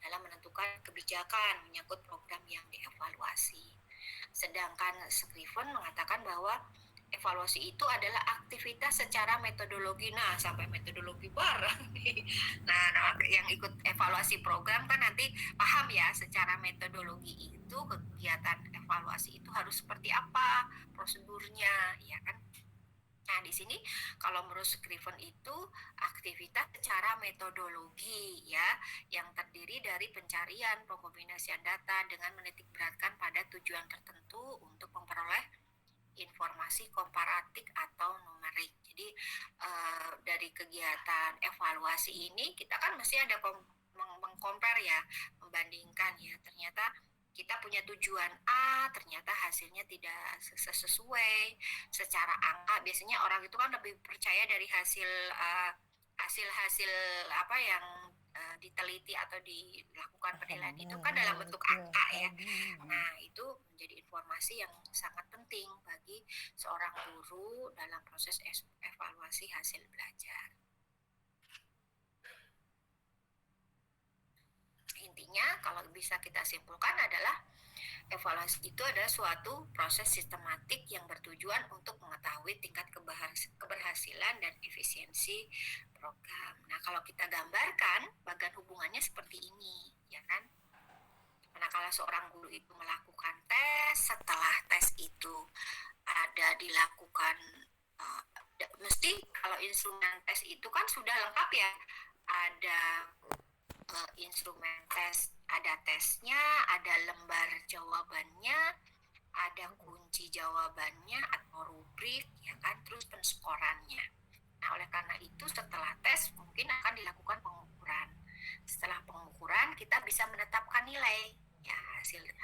Speaker 1: dalam menentukan kebijakan menyangkut program yang dievaluasi. Sedangkan Scriven mengatakan bahwa evaluasi itu adalah aktivitas secara metodologi. Nah, sampai metodologi bareng nih. Nah, yang ikut evaluasi program kan nanti paham ya, secara metodologi itu kegiatan evaluasi itu harus seperti apa prosedurnya, ya kan? Nah, di sini kalau menurut Scriven itu aktivitas secara metodologi ya, yang terdiri dari pencarian, pengkombinasian data dengan menitikberatkan pada tujuan tertentu untuk memperoleh informasi komparatif atau numerik. Jadi dari kegiatan evaluasi ini kita kan mesti ada mengcompare ya, membandingkan ya, ternyata kita punya tujuan A, ternyata hasilnya tidak sesuai secara angka. Biasanya orang itu kan lebih percaya dari hasil apa yang diteliti atau dilakukan penilaian itu kan dalam bentuk angka ya. Nah, itu menjadi informasi yang sangat penting bagi seorang guru dalam proses evaluasi hasil belajar. Intinya kalau bisa kita simpulkan adalah evaluasi itu adalah suatu proses sistematik yang bertujuan untuk mengetahui tingkat keberhasilan dan efisiensi program. Nah, kalau kita gambarkan bagian hubungannya seperti ini, ya kan? Manakala seorang guru itu melakukan tes, setelah tes itu ada dilakukan mesti kalau instrumen tes itu kan sudah lengkap ya, ada instrumen tes, ada tesnya, ada lembar jawabannya, ada kunci jawabannya atau rubrik, ya kan, terus penskorannya. Nah, oleh karena itu setelah tes mungkin akan dilakukan pengukuran. Setelah pengukuran kita bisa menetapkan nilai. Ya,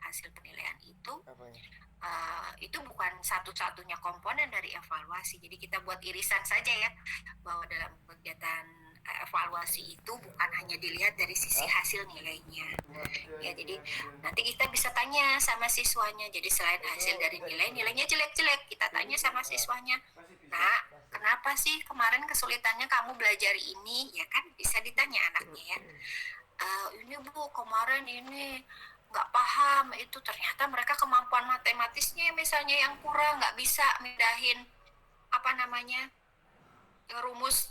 Speaker 1: hasil penilaian itu bukan satu-satunya komponen dari evaluasi. Jadi kita buat irisan saja ya, bahwa dalam kegiatan evaluasi itu bukan hanya dilihat dari sisi hasil nilainya. Ya, jadi nanti kita bisa tanya sama siswanya. Jadi selain hasil dari nilainya jelek-jelek, kita tanya sama siswanya. Nah, kenapa sih kemarin kesulitannya kamu belajar ini? Ya kan bisa ditanya anaknya ya. Ini Bu, kemarin ini nggak paham itu, ternyata mereka kemampuan matematisnya misalnya yang kurang, nggak bisa mindahin rumus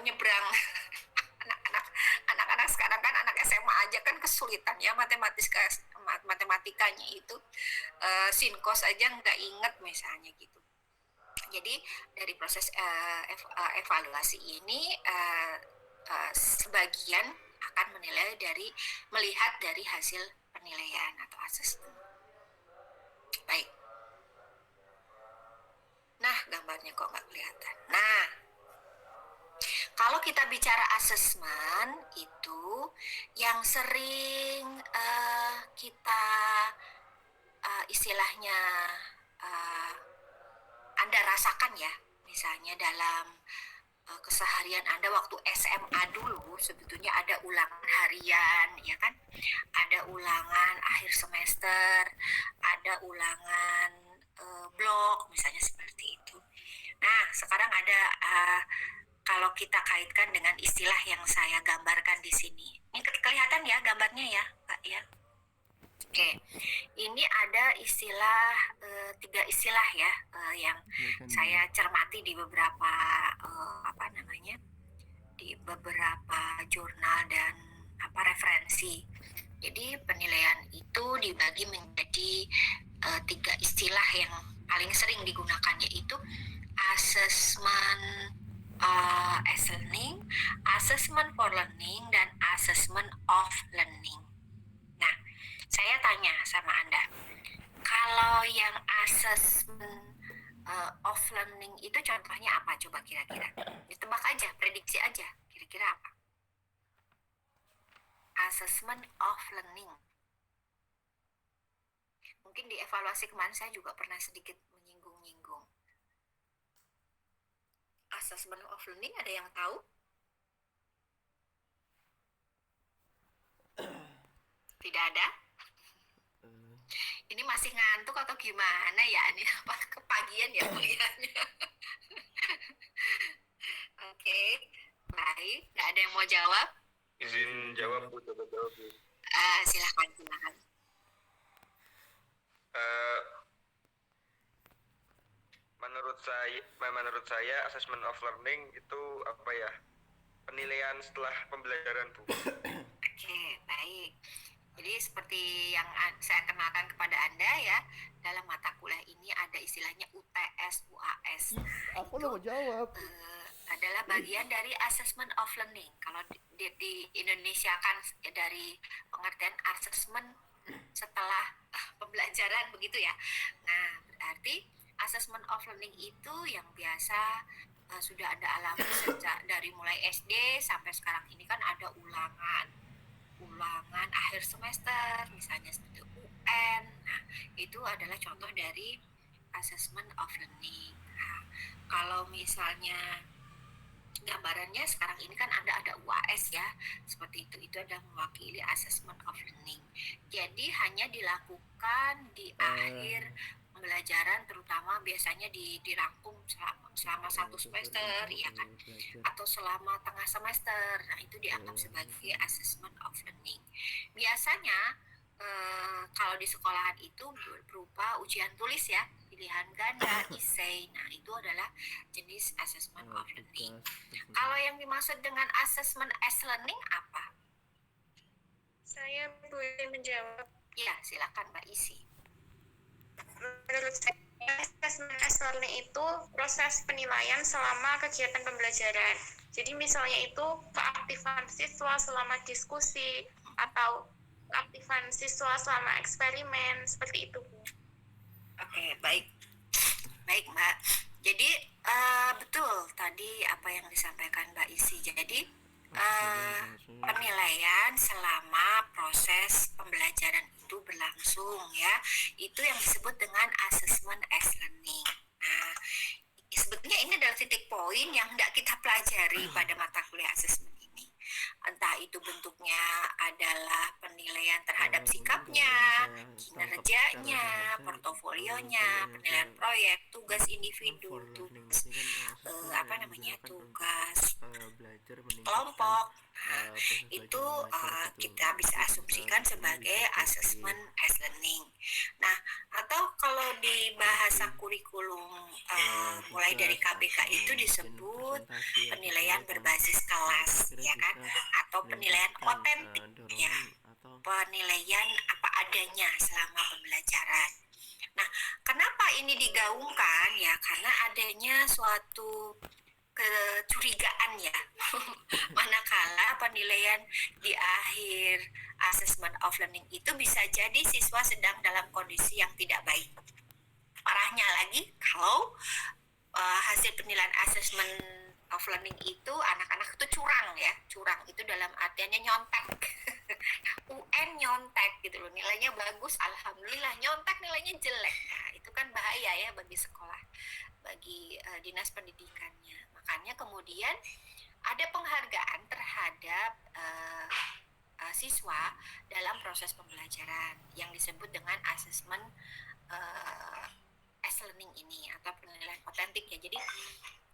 Speaker 1: nyebrang. anak-anak sekarang kan anak SMA aja kan kesulitan ya matematikanya itu, sin cos aja nggak inget misalnya gitu. Jadi dari proses evaluasi ini sebagian akan melihat dari hasil penilaian atau asesmen. Baik. Nah, gambarnya kok nggak kelihatan. Nah, kalau kita bicara asesmen itu yang sering kita istilahnya Anda rasakan ya, misalnya dalam keseharian Anda waktu SMA dulu, sebetulnya ada ulangan harian, ya kan? Ada ulangan akhir semester, ada ulangan blok, misalnya seperti itu. Nah, sekarang ada kalau kita kaitkan dengan istilah yang saya gambarkan di sini. Ini kelihatan ya gambarnya ya, Pak ya? Oke, ini ada istilah 3 istilah ya yang saya cermati di beberapa di beberapa jurnal dan referensi. Jadi penilaian itu dibagi menjadi 3 istilah yang paling sering digunakan, yaitu assessment as learning, assessment for learning, dan assessment of learning. Nah, saya tanya sama Anda, kalau yang assessment of learning itu contohnya apa? Coba kira-kira. Ditebak aja, prediksi aja. Kira-kira apa? Assessment of learning. Mungkin di evaluasi kemarin saya juga pernah sedikit menyinggung-nyinggung. Assessment of learning ada yang tahu? Tidak ada? Ini masih ngantuk atau gimana ya? Ini apa kepagian ya kuliahnya? Oke, baik. Nggak ada yang mau jawab?
Speaker 8: Izin jawab Bu, coba jawab Bu.
Speaker 1: Silakan.
Speaker 8: Menurut menurut saya assessment of learning itu apa ya, penilaian setelah pembelajaran, Bu.
Speaker 1: Oke, baik. Jadi seperti yang saya kenalkan kepada Anda ya, dalam mata kuliah ini ada istilahnya UTS, UAS. Nah,
Speaker 2: Aku
Speaker 1: itu
Speaker 2: mau jawab.
Speaker 1: adalah bagian dari assessment of learning. Kalau di Indonesia kan dari pengertian assessment setelah pembelajaran begitu ya. Nah, berarti assessment of learning itu yang biasa sudah Anda alami sejak dari mulai SD sampai sekarang ini kan ada ulangan akhir semester, misalnya seperti UN. Nah, itu adalah contoh dari assessment of learning. Nah, kalau misalnya gambarannya sekarang ini kan ada UAS ya, seperti itu adalah mewakili assessment of learning. Jadi hanya dilakukan di akhir pembelajaran, terutama biasanya dirangkum selama satu semester ya kan, atau selama tengah semester. Nah, itu dianggap sebagai assessment of learning. Biasanya kalau di sekolahan itu berupa ujian tulis ya, pilihan ganda, essay. Nah, itu adalah jenis assessment of learning. Kalau yang dimaksud dengan assessment as learning apa?
Speaker 3: Saya boleh menjawab.
Speaker 1: Ya, silakan Mbak Isi.
Speaker 3: Menurut saya, assessment as learning itu proses penilaian selama kegiatan pembelajaran. Jadi misalnya itu keaktifan siswa selama diskusi atau keaktifan siswa selama eksperimen, seperti itu, Bu.
Speaker 1: Oke, baik. Baik, Mbak. Jadi betul tadi apa yang disampaikan Mbak Isi. Jadi penilaian selama proses pembelajaran itu berlangsung ya, itu yang disebut dengan assessment as learning. Nah, sebetulnya ini adalah titik poin yang tidak kita pelajari pada mata kuliah assessment ini. Entah itu bentuknya adalah penilaian terhadap sikapnya, kinerjanya, portofolionya, penilaian proyek, tugas individu, tugas tugas kelompok. Nah, itu kita bisa asumsikan sebagai assessment as learning. Nah, atau kalau di bahasa kurikulum mulai dari KBK itu disebut penilaian berbasis kelas, ya kan? Atau penilaian otentik, ya. Penilaian apa adanya selama pembelajaran. Nah, kenapa ini digaungkan? Ya, karena adanya suatu kecurigaan ya, manakala penilaian di akhir assessment of learning itu bisa jadi siswa sedang dalam kondisi yang tidak baik. Parahnya lagi kalau hasil penilaian assessment of learning itu anak-anak itu curang ya, curang itu dalam artiannya nyontek. UN nyontek gitu loh, nilainya bagus, alhamdulillah, nyontek nilainya jelek. Nah, itu kan bahaya ya bagi sekolah, bagi dinas pendidikannya. Makanya kemudian ada penghargaan terhadap siswa dalam proses pembelajaran yang disebut dengan assessment as learning ini atau penilaian otentik ya. Jadi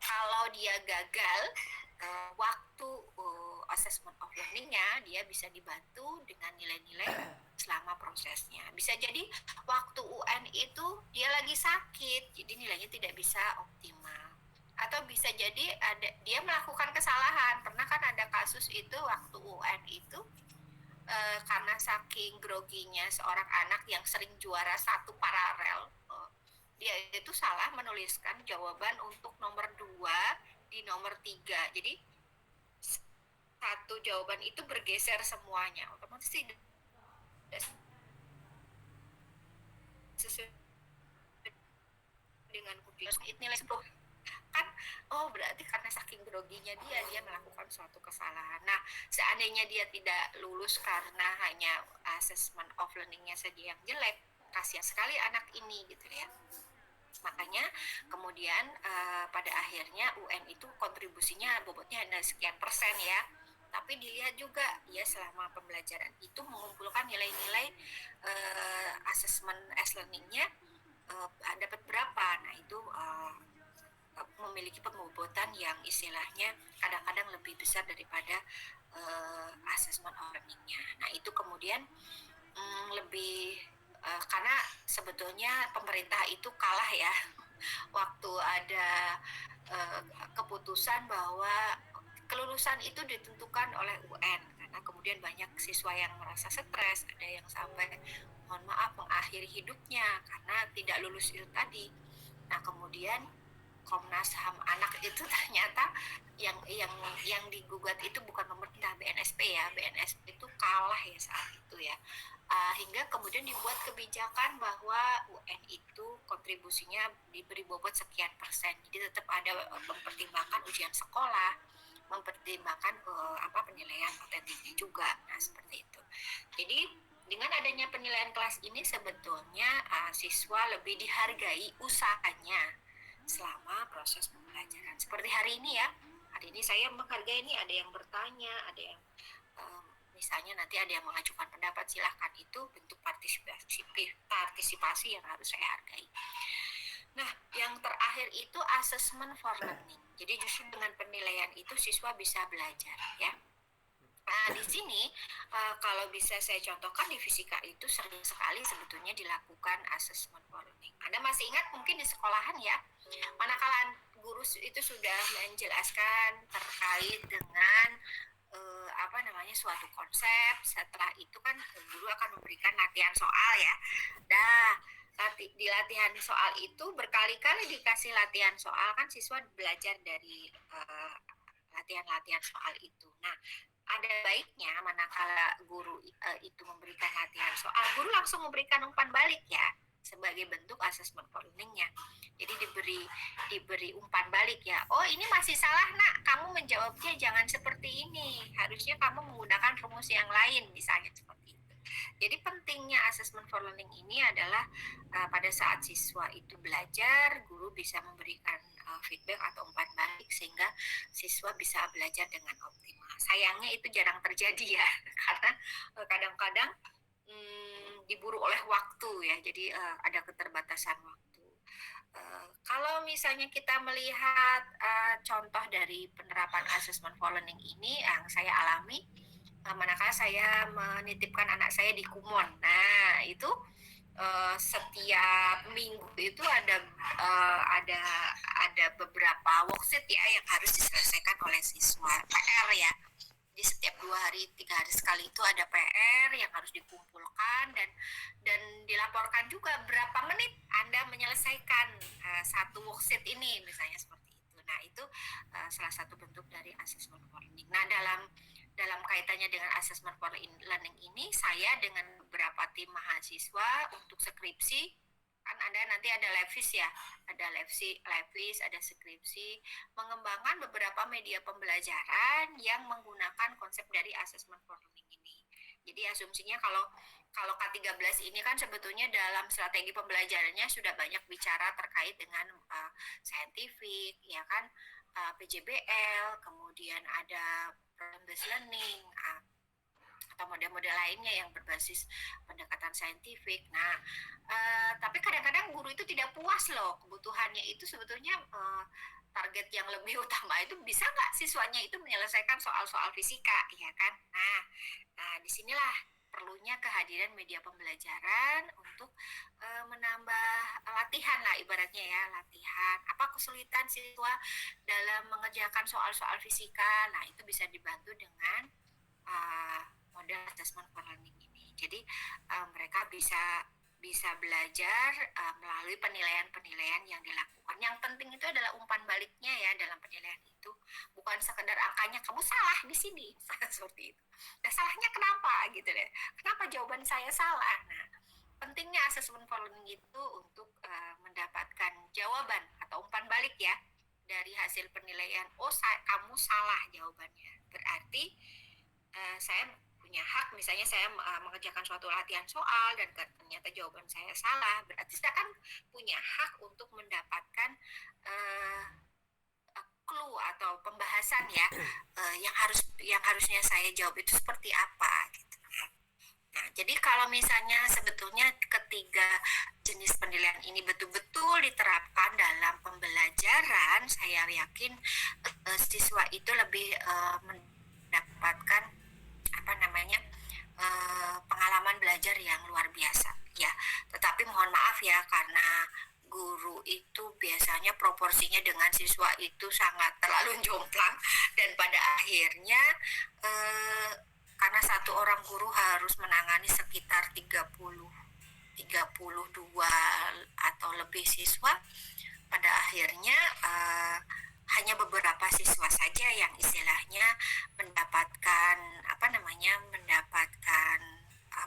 Speaker 1: kalau dia gagal waktu assessment of learning-nya, dia bisa dibantu dengan nilai-nilai selama prosesnya. Bisa jadi waktu UN itu dia lagi sakit, jadi nilainya tidak bisa optimal. Atau bisa jadi dia melakukan kesalahan. Pernah kan ada kasus itu waktu UN itu karena saking groginya seorang anak yang sering juara satu paralel, dia itu salah menuliskan jawaban untuk nomor 2 di nomor 3. Jadi satu jawaban itu bergeser semuanya. Otomatis tidak sesuai dengan nilai 10 kan. Oh, berarti karena saking groginya dia melakukan suatu kesalahan. Nah, seandainya dia tidak lulus karena hanya assessment of learning-nya saja yang jelek, kasihan sekali anak ini gitu ya. Makanya kemudian pada akhirnya UN itu kontribusinya bobotnya hanya sekian persen ya, tapi dilihat juga ya selama pembelajaran itu mengumpulkan nilai-nilai assessment as learning-nya dapat berapa. Nah, itu memiliki pembobotan yang istilahnya kadang-kadang lebih besar daripada assessment of learning-nya. Nah, itu kemudian lebih karena sebetulnya pemerintah itu kalah ya waktu ada keputusan bahwa kelulusan itu ditentukan oleh UN, karena kemudian banyak siswa yang merasa stres, ada yang sampai mohon maaf mengakhiri hidupnya karena tidak lulus itu tadi. Nah kemudian Komnas HAM Anak itu ternyata yang digugat itu bukan pemerintah, BNSP ya, BNSP itu kalah ya saat itu ya. Hingga kemudian dibuat kebijakan bahwa UN itu kontribusinya diberi bobot sekian persen. Jadi tetap ada mempertimbangkan ujian sekolah, mempertimbangkan penilaian otentiknya juga. Nah seperti itu. Jadi dengan adanya penilaian kelas ini sebetulnya siswa lebih dihargai usahanya selama proses pembelajaran. Seperti hari ini ya, hari ini saya menghargai ini, ada yang bertanya, ada yang misalnya nanti ada yang mengajukan pendapat, silahkan, itu bentuk partisipasi yang harus saya hargai. Nah, yang terakhir itu assessment for learning. Jadi justru dengan penilaian itu siswa bisa belajar ya. Nah, di sini kalau bisa saya contohkan di fisika itu sering sekali sebetulnya dilakukan assessment for learning. Anda masih ingat mungkin di sekolahan ya, manakala guru itu sudah menjelaskan terkait dengan suatu konsep, setelah itu kan guru akan memberikan latihan soal ya. Nah, di latihan soal itu berkali-kali dikasih latihan soal, kan siswa belajar dari latihan-latihan soal itu. Nah, ada baiknya manakala guru itu memberikan latihan soal, guru langsung memberikan umpan balik ya, sebagai bentuk assessment for learning-nya. Jadi diberi umpan balik ya. Oh, ini masih salah nak, kamu menjawabnya jangan seperti ini. Harusnya kamu menggunakan rumus yang lain, misalnya seperti itu. Jadi pentingnya assessment for learning ini adalah pada saat siswa itu belajar, guru bisa memberikan feedback atau umpan balik sehingga siswa bisa belajar dengan optimal. Sayangnya itu jarang terjadi ya, karena kadang-kadang diburu oleh waktu ya, jadi ada keterbatasan waktu. Kalau misalnya kita melihat contoh dari penerapan assessment for learning ini yang saya alami, manakala saya menitipkan anak saya di Kumon. Nah, itu setiap minggu itu ada beberapa worksheet ya yang harus diselesaikan oleh siswa, PR ya. Jadi setiap 2 hari, 3 hari sekali itu ada PR yang harus dikumpulkan dan dilaporkan juga berapa menit Anda menyelesaikan satu worksheet ini, misalnya seperti itu. Nah, itu salah satu bentuk dari assessment for learning. Nah, dalam kaitannya dengan assessment for learning ini, saya dengan beberapa tim mahasiswa untuk skripsi, kan nanti ada levis ya, ada levis, ada skripsi, mengembangkan beberapa media pembelajaran yang menggunakan konsep dari assessment for learning ini. Jadi asumsinya kalau K13 ini kan sebetulnya dalam strategi pembelajarannya sudah banyak bicara terkait dengan scientific, ya kan, PJBL, kemudian ada problem-based learning, atau model-model lainnya yang berbasis pendekatan saintifik. Nah, tapi kadang-kadang guru itu tidak puas loh, kebutuhannya itu sebetulnya target yang lebih utama itu bisa nggak siswanya itu menyelesaikan soal-soal fisika, ya kan? Nah, disinilah perlunya kehadiran media pembelajaran untuk menambah latihan lah ibaratnya ya, latihan. Apa kesulitan siswa dalam mengerjakan soal-soal fisika? Nah, itu bisa dibantu dengan model assessment for learning ini. Jadi mereka bisa belajar melalui penilaian-penilaian yang dilakukan. Yang penting itu adalah umpan baliknya ya dalam penilaian itu, bukan sekedar angkanya kamu salah di sini seperti itu. Nah, salahnya kenapa gitu deh? Kenapa jawaban saya salah? Nah, pentingnya assessment for learning itu untuk mendapatkan jawaban atau umpan balik ya dari hasil penilaian. Oh, kamu salah jawabannya. Berarti saya punya hak, misalnya saya mengerjakan suatu latihan soal dan ternyata jawaban saya salah, berarti saya kan punya hak untuk mendapatkan clue atau pembahasan ya yang harusnya saya jawab itu seperti apa gitu. Nah, jadi kalau misalnya sebetulnya ketiga jenis penilaian ini betul-betul diterapkan dalam pembelajaran, saya yakin siswa itu lebih mendapatkan pengalaman belajar yang luar biasa ya. Tetapi mohon maaf ya, karena guru itu biasanya proporsinya dengan siswa itu sangat terlalu jomplang, dan pada akhirnya karena satu orang guru harus menangani sekitar 32 atau lebih siswa, pada akhirnya hanya beberapa siswa saja yang istilahnya mendapatkan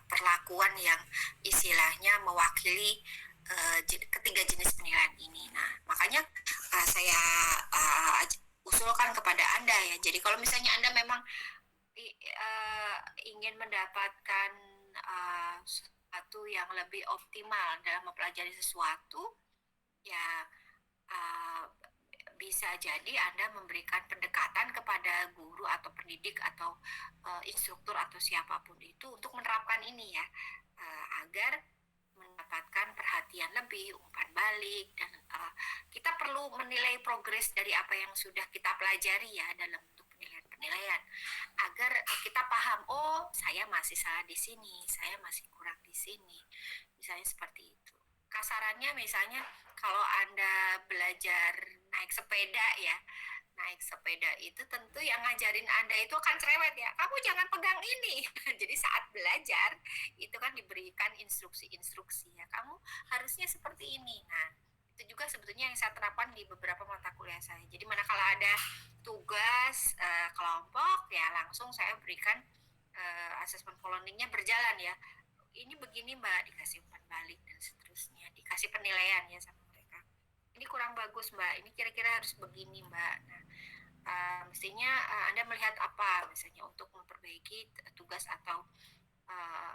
Speaker 1: perlakuan yang istilahnya mewakili ketiga jenis penilaian ini. Nah, makanya saya usulkan kepada Anda ya. Jadi kalau misalnya Anda memang ingin mendapatkan sesuatu yang lebih optimal dalam mempelajari sesuatu, ya bisa jadi Anda memberikan pendekatan kepada guru atau pendidik atau instruktur atau siapapun itu untuk menerapkan ini ya, agar mendapatkan perhatian lebih, umpan balik, dan kita perlu menilai progres dari apa yang sudah kita pelajari ya dalam bentuk penilaian, agar kita paham, oh saya masih salah di sini, saya masih kurang di sini, misalnya seperti itu. Kasarannya misalnya kalau Anda belajar naik sepeda ya, naik sepeda itu tentu yang ngajarin Anda itu akan cerewet ya, kamu jangan pegang ini. Jadi saat belajar itu kan diberikan instruksi-instruksi ya, kamu harusnya seperti ini. Nah, itu juga sebetulnya yang saya terapkan di beberapa mata kuliah saya. Jadi manakala ada tugas kelompok ya, langsung saya berikan asesmen followingnya berjalan ya, ini begini Mbak, dikasih umpan balik dan seterusnya, dikasih penilaian ya sama mereka, ini kurang bagus Mbak, ini kira-kira harus begini Mbak. Nah, mestinya Anda melihat apa misalnya untuk memperbaiki tugas atau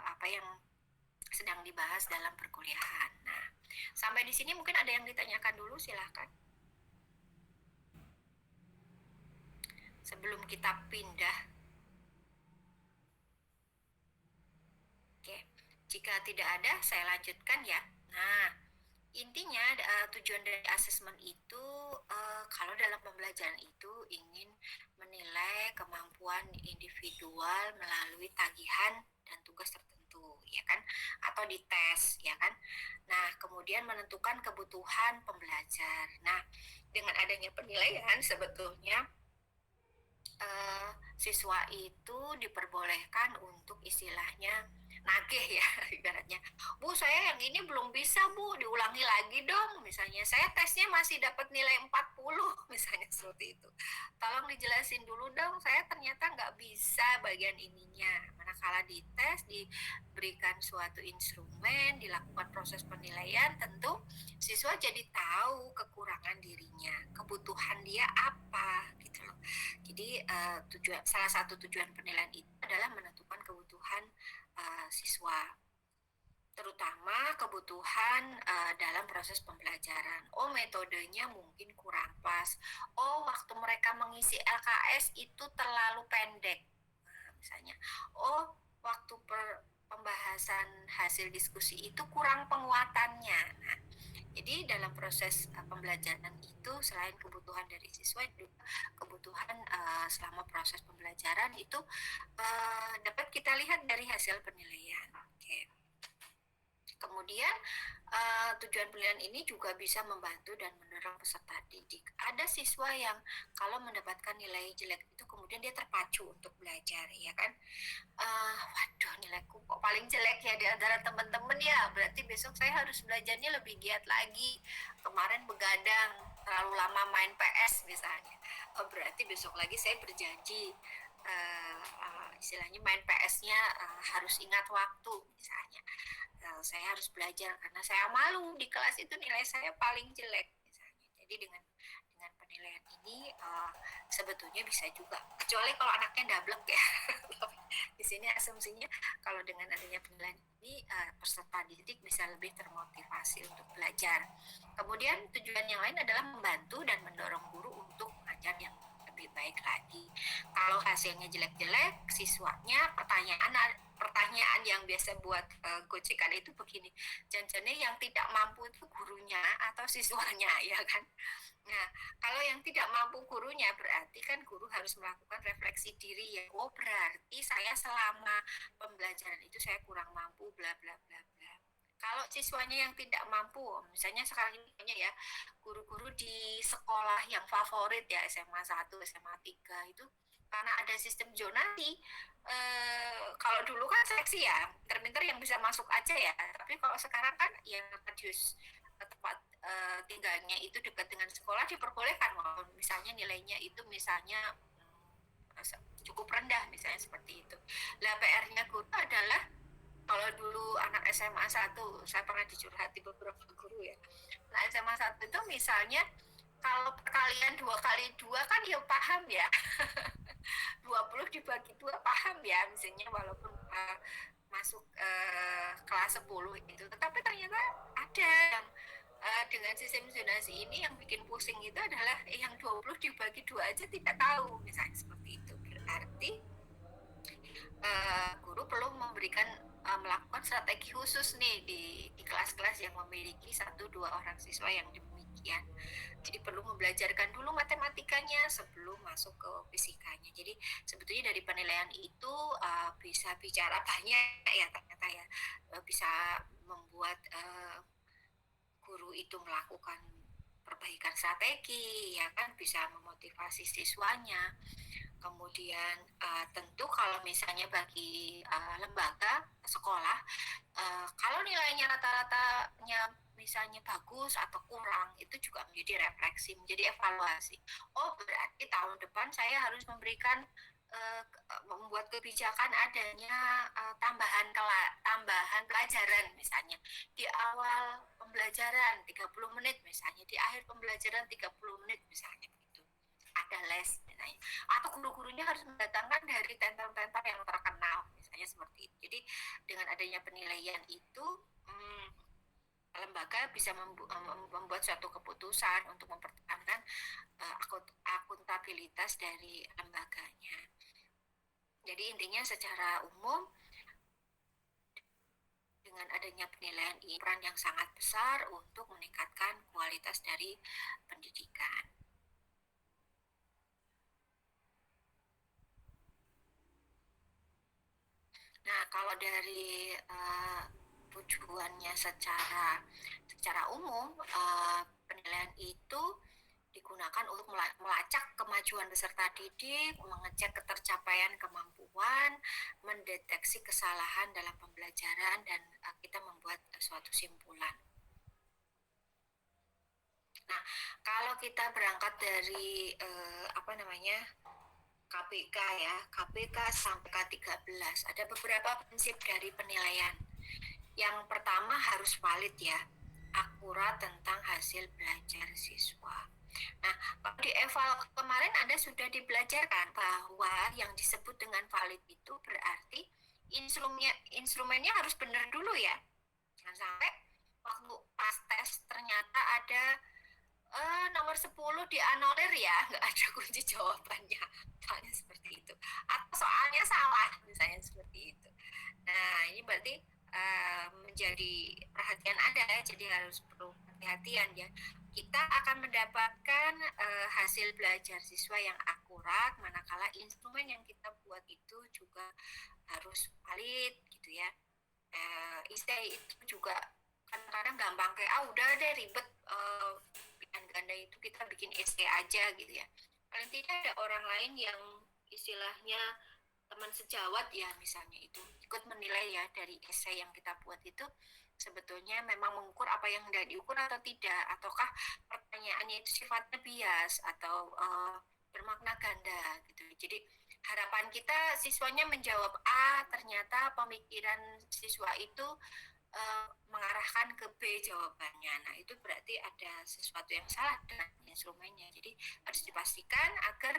Speaker 1: apa yang sedang dibahas dalam perkuliahan. Nah, sampai di sini mungkin ada yang ditanyakan dulu, silahkan sebelum kita pindah. Jika tidak ada, saya lanjutkan ya. Nah, intinya tujuan dari asesmen itu kalau dalam pembelajaran itu ingin menilai kemampuan individual melalui tagihan dan tugas tertentu, ya kan? Atau dites, ya kan? Nah, kemudian menentukan kebutuhan pembelajar. Nah, dengan adanya penilaian sebetulnya siswa itu diperbolehkan untuk istilahnya nagih ya, ibaratnya, Bu saya yang ini belum bisa Bu, diulangi lagi dong, misalnya saya tesnya masih dapat nilai 40 misalnya seperti itu, tolong dijelasin dulu dong, saya ternyata nggak bisa bagian ininya. Manakala dites, diberikan suatu instrumen, dilakukan proses penilaian, tentu siswa jadi tahu kekurangan dirinya, kebutuhan dia apa gitu loh. Jadi salah satu tujuan penilaian itu adalah menentukan kebutuhan siswa, terutama kebutuhan dalam proses pembelajaran. Oh, metodenya mungkin kurang pas. Oh, waktu mereka mengisi LKS itu terlalu pendek. Nah, misalnya, oh, waktu pembahasan hasil diskusi itu kurang penguatannya. Nah, jadi dalam proses pembelajaran itu selain kebutuhan dari siswa, juga kebutuhan selama proses pembelajaran itu dapat kita lihat dari hasil penilaian. Oke. Kemudian tujuan penilaian ini juga bisa membantu dan mendorong peserta didik. Ada siswa yang kalau mendapatkan nilai jelek itu kemudian dia terpacu untuk belajar, ya kan? Waduh, nilaiku kok paling jelek ya di antara teman-teman ya, berarti besok saya harus belajarnya lebih giat lagi. Kemarin begadang, terlalu lama main PS misalnya. Oh, berarti besok lagi saya berjanji istilahnya main PS-nya harus ingat waktu misalnya. Saya harus belajar karena saya malu di kelas itu nilai saya paling jelek misalnya. Jadi dengan penilaian ini sebetulnya bisa juga, kecuali kalau anaknya dablek ya. Di sini asumsinya kalau dengan adanya penilaian ini peserta didik bisa lebih termotivasi untuk belajar. Kemudian tujuan yang lain adalah membantu dan mendorong guru untuk mengajar yang lebih baik lagi. Kalau hasilnya jelek-jelek, siswanya pertanyaan yang biasa buat gocekan itu begini, jangan-jangan yang tidak mampu itu gurunya atau siswanya, ya kan? Nah, kalau yang tidak mampu gurunya, berarti kan guru harus melakukan refleksi diri ya. Oh, berarti saya selama pembelajaran itu saya kurang mampu, bla bla bla bla. Kalau siswanya yang tidak mampu, misalnya sekarang ini banyak ya guru-guru di sekolah yang favorit ya SMA 1, SMA 3 itu karena ada sistem zonasi. Kalau dulu kan seleksi ya, pinter-pinter yang bisa masuk aja ya. Tapi kalau sekarang kan yang radius tempat tinggalnya itu dekat dengan sekolah diperbolehkan, walaupun misalnya nilainya itu misalnya cukup rendah, misalnya seperti itu. Lah PR-nya guru adalah, kalau dulu anak SMA 1, saya pernah dicurhati beberapa guru ya. Nah SMA 1 itu misalnya kalau perkalian 2 kali 2 kan ya paham ya. 20 dibagi 2 paham ya, misalnya walaupun masuk kelas 10 itu. Tetapi ternyata ada yang dengan sistem zonasi ini yang bikin pusing itu adalah yang 20 dibagi 2 aja tidak tahu, misalnya seperti itu. Berarti guru perlu melakukan strategi khusus nih di kelas-kelas yang memiliki 1-2 orang siswa yang demikian. Jadi perlu membelajarkan dulu matematikanya sebelum masuk ke fisikanya. Jadi sebetulnya dari penilaian itu bisa bicara banyak ya, ternyata ya bisa membuat guru itu melakukan perbaikan strategi, ya kan, bisa memotivasi siswanya. Kemudian tentu kalau misalnya bagi lembaga sekolah, kalau nilainya rata-ratanya misalnya bagus atau kurang, itu juga menjadi refleksi, menjadi evaluasi. Oh berarti tahun depan saya harus memberikan membuat kebijakan adanya tambahan pelajaran, misalnya di awal pembelajaran 30 menit, misalnya di akhir pembelajaran 30 menit, misalnya begitu. Ada les misalnya, atau guru-gurunya harus mendatangkan dari tentor-tentor yang terkenal, misalnya seperti itu. Jadi dengan adanya penilaian itu lembaga bisa membuat suatu keputusan untuk mempertahankan akuntabilitas dari lembaganya. Jadi intinya secara umum dengan adanya penilaian ini peran yang sangat besar untuk meningkatkan kualitas dari pendidikan. Nah, kalau dari tujuannya secara umum, penilaian itu digunakan untuk melacak kemajuan peserta didik, mengecek ketercapaian kemampuan, mendeteksi kesalahan dalam pembelajaran, dan kita membuat suatu simpulan. Nah, kalau kita berangkat dari KPK ya, KPK sampai K13, ada beberapa prinsip dari penilaian. Yang pertama harus valid ya, akurat tentang hasil belajar siswa. Nah, kalau di eval kemarin Anda sudah dibelajarkan bahwa yang disebut dengan valid itu berarti instrumennya harus benar dulu ya. Jangan sampai waktu pas tes ternyata ada nomor 10 dianulir ya, nggak ada kunci jawabannya, misalnya seperti itu. Atau soalnya salah, misalnya seperti itu. Nah, ini berarti menjadi perhatian Anda, jadi harus perlu hati-hatian ya. Kita akan mendapatkan hasil belajar siswa yang akurat, manakala instrumen yang kita buat itu juga harus valid gitu ya. Essay itu juga kadang-kadang gampang kayak udah deh ribet, pilihan ganda itu kita bikin essay aja gitu ya. Paling tidak ada orang lain yang istilahnya teman sejawat ya, misalnya itu ikut menilai ya dari essay yang kita buat itu sebetulnya memang mengukur apa yang hendak diukur atau tidak, ataukah pertanyaannya itu sifatnya bias atau bermakna ganda gitu. Jadi harapan kita siswanya menjawab A, ternyata pemikiran siswa itu mengarahkan ke B jawabannya. Nah, itu berarti ada sesuatu yang salah dengan instrumennya. Jadi harus dipastikan agar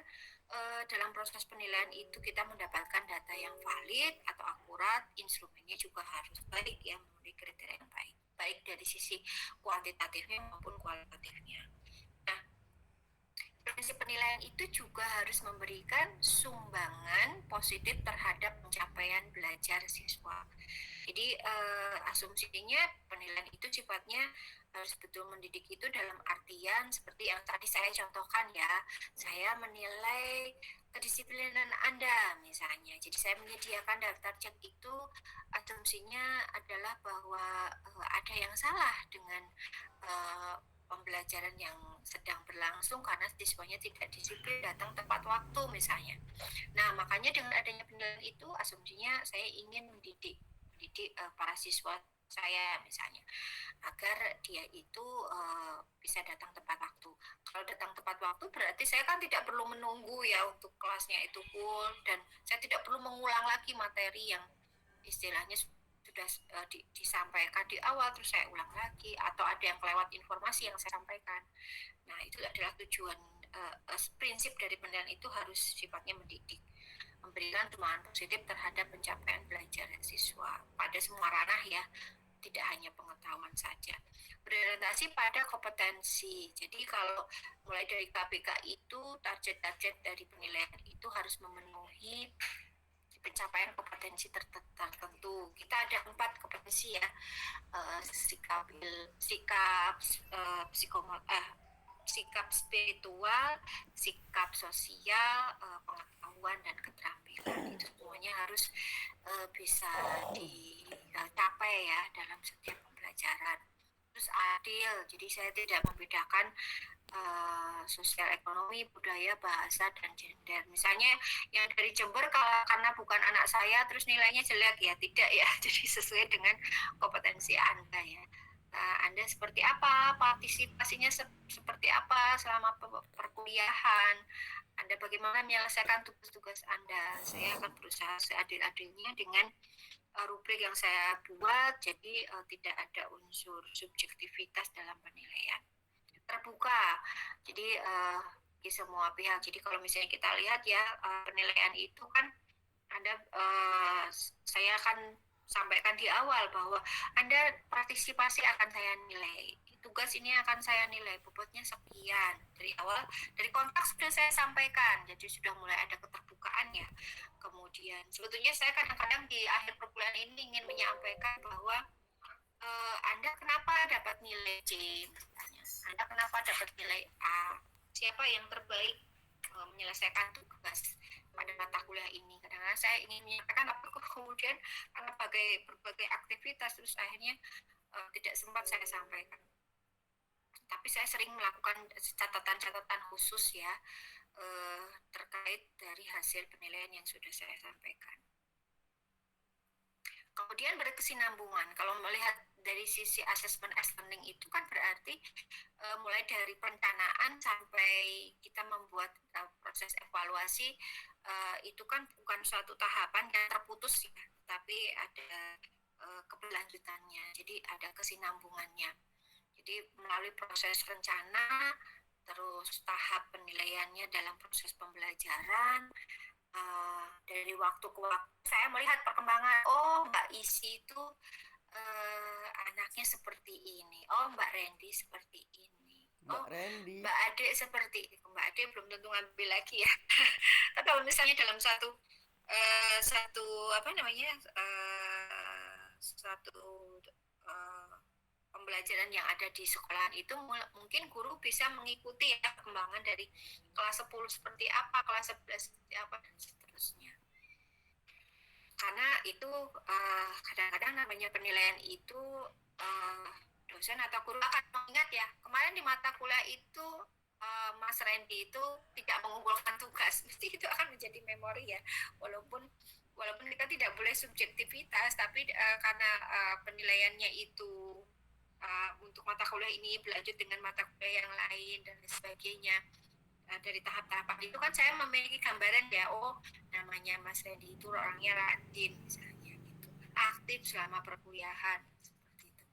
Speaker 1: dalam proses penilaian itu kita mendapatkan data yang valid atau akurat, instrumennya juga harus baik ya, memenuhi kriteria yang baik, baik dari sisi kuantitatifnya maupun kualitatifnya. Nah, prinsip penilaian itu juga harus memberikan sumbangan positif terhadap pencapaian belajar siswa. Jadi asumsinya penilaian itu sifatnya harus betul mendidik itu dalam artian seperti yang tadi saya contohkan ya. Saya menilai kedisiplinan Anda misalnya. Jadi saya menyediakan daftar cek itu asumsinya adalah bahwa ada yang salah dengan pembelajaran yang sedang berlangsung karena siswanya tidak disiplin datang tepat waktu misalnya. Nah, makanya dengan adanya penilaian itu asumsinya saya ingin mendidik para siswa saya misalnya agar dia itu bisa datang tepat waktu. Kalau datang tepat waktu berarti saya kan tidak perlu menunggu ya untuk kelasnya itu full, dan saya tidak perlu mengulang lagi materi yang istilahnya sudah disampaikan di awal terus saya ulang lagi, atau ada yang kelewat informasi yang saya sampaikan. Nah, itu adalah tujuan prinsip dari penilaian itu harus sifatnya mendidik, memberikan dukungan positif terhadap pencapaian belajar siswa pada semua ranah ya, tidak hanya pengetahuan saja. Berorientasi pada kompetensi. Jadi kalau mulai dari KPK itu target-target dari penilaian itu harus memenuhi pencapaian kompetensi tertentu. Kita ada 4 kompetensi ya, sikap spiritual, sikap sosial, pengetahuan dan keterampilan. Itu semuanya harus bisa dicapai ya dalam setiap pembelajaran. Terus adil, jadi saya tidak membedakan sosial ekonomi, budaya, bahasa, dan gender. Misalnya yang dari Jember karena bukan anak saya terus nilainya jelek ya, tidak ya. Jadi sesuai dengan kompetensi Anda ya. Anda seperti apa, partisipasinya seperti apa selama perkuliahan, Anda bagaimana menyelesaikan tugas-tugas Anda. Saya akan berusaha seadil-adilnya dengan rubrik yang saya buat, jadi tidak ada unsur subjektivitas dalam penilaian. Terbuka, jadi di semua pihak. Jadi kalau misalnya kita lihat ya, penilaian itu kan Anda, saya akan sampaikan di awal bahwa Anda partisipasi akan saya nilai, tugas ini akan saya nilai, bobotnya sekian. Dari awal, dari kontak sudah saya sampaikan, jadi sudah mulai ada keterbukaan ya. Kemudian sebetulnya saya kadang-kadang di akhir perkuliahan ini ingin menyampaikan bahwa Anda kenapa dapat nilai C misalnya, Anda kenapa dapat nilai A, siapa yang terbaik menyelesaikan tugas pada mata kuliah ini. Kadang-kadang saya ingin menyampaikan, apa kemudian karena berbagai aktivitas terus akhirnya tidak sempat saya sampaikan. Tapi saya sering melakukan catatan-catatan khusus ya terkait dari hasil penilaian yang sudah saya sampaikan. Kemudian berkesinambungan. Kalau melihat dari sisi assessment as learning itu kan berarti mulai dari perencanaan sampai kita membuat proses evaluasi itu kan bukan suatu tahapan yang terputus ya, tapi ada keberlanjutannya. Jadi ada kesinambungannya. Jadi melalui proses rencana, terus tahap penilaiannya dalam proses pembelajaran, dari waktu ke waktu saya melihat perkembangan. Oh, Mbak Isi itu anaknya seperti ini. Oh, Mbak Randy seperti ini. Oh, Mbak Ade seperti itu. Mbak Ade belum tentu ngambil lagi ya. Tapi kalau misalnya dalam satu pembelajaran yang ada di sekolahan itu mungkin guru bisa mengikuti ya perkembangan dari kelas 10 seperti apa, kelas 11 seperti apa, dan seterusnya. Karena itu kadang-kadang namanya penilaian itu dosen atau guru akan mengingat ya, kemarin di mata kuliah itu Mas Randy itu tidak mengumpulkan tugas, mesti itu akan menjadi memori ya, walaupun kita tidak boleh subjektivitas, tapi karena penilaiannya itu untuk mata kuliah ini berlanjut dengan mata kuliah yang lain dan sebagainya, dari tahap-tahapan itu kan saya memiliki gambaran ya, oh namanya Mas Randy itu orangnya rajin misalnya gitu, aktif selama perkuliahan seperti itu.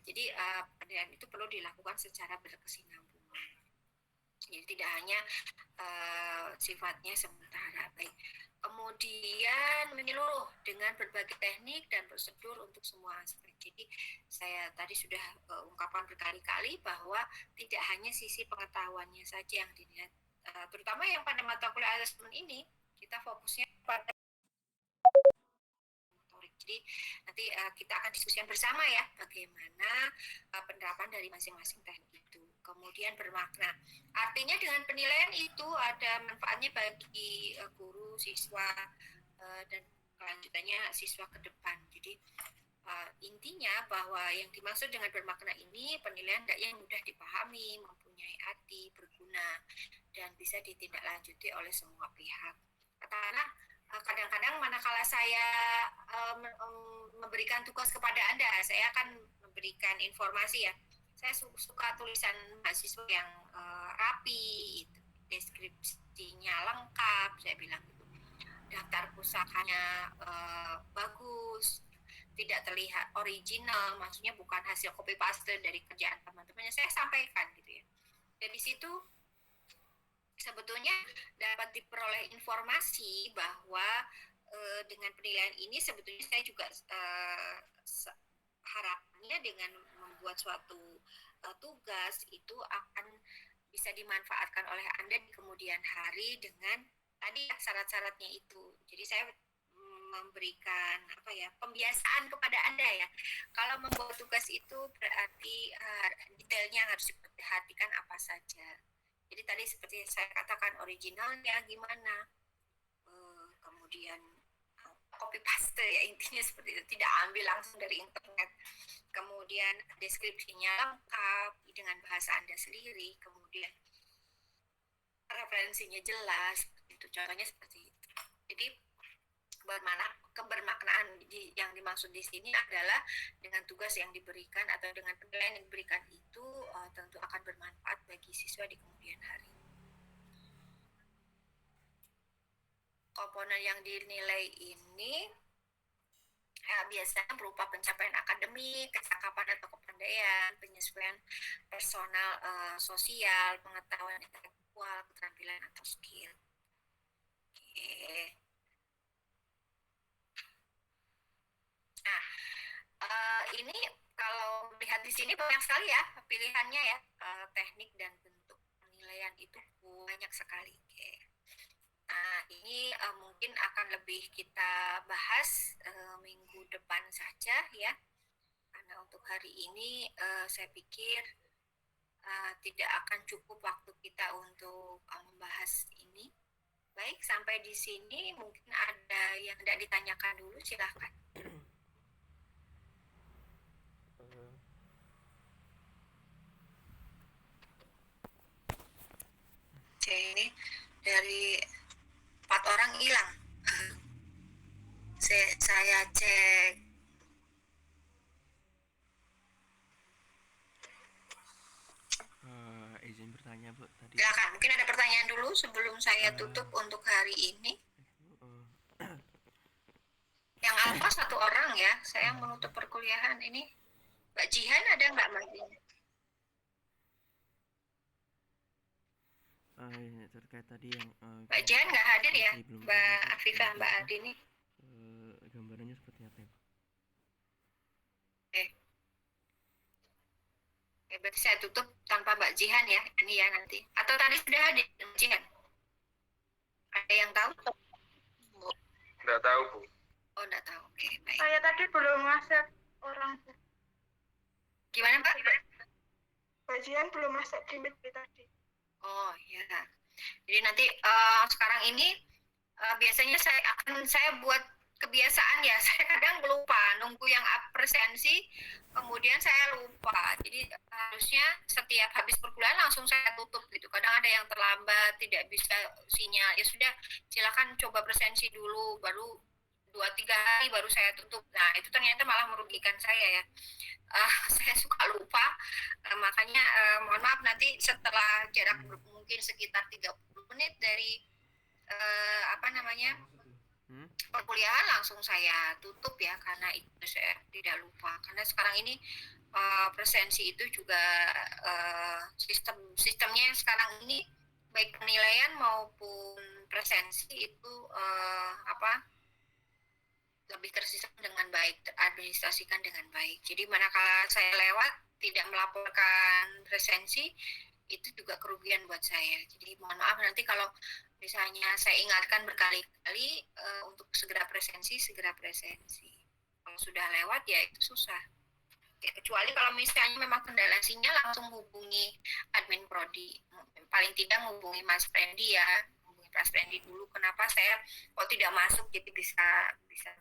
Speaker 1: Jadi penilaian itu perlu dilakukan secara berkesinambungan. Jadi tidak hanya sifatnya sementara. Baik. Kemudian menyeluruh dengan berbagai teknik dan prosedur untuk semua aspek. Jadi saya tadi sudah ungkapkan berkali-kali bahwa tidak hanya sisi pengetahuannya saja yang dilihat, terutama yang pada mata kuliah asesmen ini kita fokusnya pada motorik. Jadi nanti kita akan diskusikan bersama ya bagaimana penerapan dari masing-masing teknik itu. kemudian bermakna. Artinya dengan penilaian itu ada manfaatnya bagi guru, siswa, dan kelanjutannya siswa ke depan. Jadi intinya bahwa yang dimaksud dengan bermakna ini penilaian yang mudah dipahami, mempunyai arti, berguna, dan bisa ditindaklanjuti oleh semua pihak. Katakanlah kadang-kadang manakala saya memberikan tugas kepada Anda, saya akan memberikan informasi ya. Saya suka tulisan mahasiswa yang rapi, deskripsinya lengkap, saya bilang gitu. Daftar pusakanya bagus, tidak terlihat original, maksudnya bukan hasil copy paste dari kerjaan teman-temannya, saya sampaikan gitu ya. Dari situ sebetulnya dapat diperoleh informasi bahwa dengan penilaian ini sebetulnya saya juga harapannya dengan membuat suatu tugas itu akan bisa dimanfaatkan oleh Anda di kemudian hari dengan tadi syarat-syaratnya itu. Jadi saya memberikan pembiasaan kepada Anda ya. Kalau membuat tugas itu berarti detailnya harus diperhatikan apa saja. Jadi tadi seperti saya katakan originalnya gimana, kemudian copy paste ya intinya seperti itu, tidak ambil langsung dari internet. Kemudian deskripsinya lengkap dengan bahasa Anda sendiri, kemudian referensinya jelas, itu contohnya seperti itu. Jadi kebermaknaan yang dimaksud di sini adalah dengan tugas yang diberikan atau dengan penilaian yang diberikan itu tentu akan bermanfaat bagi siswa di kemudian hari. Komponen yang dinilai ini biasanya berupa pencapaian akademik, kecakapan atau kepandaian, penyesuaian personal sosial, pengetahuan intelektual, keterampilan atau skill. Oke. Nah, ini kalau melihat di sini banyak sekali ya pilihannya ya, teknik dan bentuk penilaian itu banyak sekali. Oke. Nah, ini mungkin akan lebih kita bahas minggu depan saja ya, karena untuk hari ini saya pikir tidak akan cukup waktu kita untuk membahas ini. Baik, sampai di sini mungkin ada yang tidak ditanyakan dulu, silahkan. Oke, ini dari 4 orang hilang. Saya cek.
Speaker 2: Izin bertanya Bu tadi.
Speaker 1: Silakan, mungkin ada pertanyaan dulu sebelum saya tutup untuk hari ini. Yang alfa 1 orang ya, saya menutup perkuliahan ini. Mbak Jihan ada nggak Mbak Jihan?
Speaker 2: Ini terkait tadi yang
Speaker 1: Mbak Jihan nggak hadir ya,
Speaker 2: belum
Speaker 1: Mbak Afifah, Mbak Adi ini.
Speaker 2: Gambarannya seperti apa ya, Pak?
Speaker 1: Oke, berarti saya tutup tanpa Mbak Jihan ya, ini ya nanti. Atau tadi sudah hadir Mbak Jihan? Ada yang tahu?
Speaker 8: Nggak tahu, Bu.
Speaker 1: Oh, nggak tahu. Oke, baik.
Speaker 3: Saya tadi belum ngasih orang.
Speaker 1: Gimana Mbak?
Speaker 3: Bagian belum masuk di meet tadi.
Speaker 1: Oh ya. Jadi nanti sekarang ini biasanya saya buat kebiasaan ya. Saya kadang lupa nunggu yang presensi, kemudian saya lupa. Jadi harusnya setiap habis perkuliahan langsung saya tutup gitu. Kadang ada yang terlambat, tidak bisa sinyal. Ya sudah, silakan coba presensi dulu, baru 2-3 hari baru saya tutup. Nah itu ternyata malah merugikan saya ya. Saya suka lupa, makanya mohon maaf nanti setelah jarak mungkin sekitar 30 menit dari perkuliahan langsung saya tutup ya, karena itu saya tidak lupa. Karena sekarang ini presensi itu juga sistemnya sekarang ini baik penilaian maupun presensi itu lebih tersistem dengan baik, teradministrasikan dengan baik. Jadi manakala saya lewat tidak melaporkan presensi, itu juga kerugian buat saya. Jadi mohon maaf nanti kalau misalnya saya ingatkan berkali-kali untuk segera presensi. Kalau sudah lewat ya itu susah. Kecuali kalau misalnya memang kendala sinyal, langsung hubungi admin prodi, paling tidak hubungi Mas Frendi ya, hubungi Mas Frendi dulu kenapa saya kok tidak masuk, jadi bisa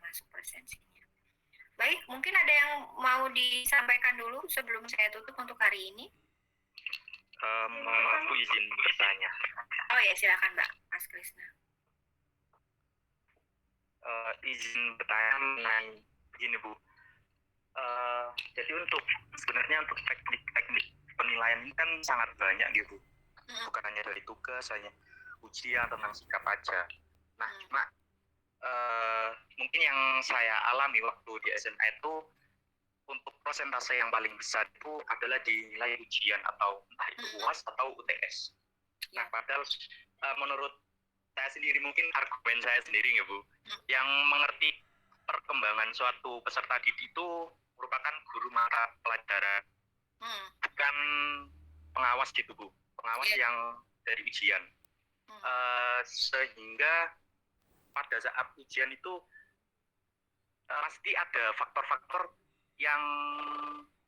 Speaker 1: masuk presensinya. Baik, mungkin ada yang mau disampaikan dulu sebelum saya tutup untuk hari ini.
Speaker 8: Mohon maaf Bu, izin bertanya.
Speaker 1: Oh ya, silakan Mbak Mas Krisna.
Speaker 8: Izin bertanya mengenai begini Bu. Jadi sebenarnya untuk teknik penilaian ini kan sangat banyak gitu. Bukan hanya dari tugas, hanya ujian tentang sikap aja. Nah, cuma mungkin yang saya alami waktu di SMA itu untuk persentase yang paling besar itu adalah di nilai ujian atau entah itu UAS atau UTS. Nah, padahal menurut saya sendiri, mungkin argumen saya sendiri ya Bu, yang mengerti perkembangan suatu peserta didik itu merupakan guru mata pelajaran, bukan pengawas gitu Bu, pengawas yang dari ujian. Sehingga pada saat ujian itu pasti ada faktor-faktor yang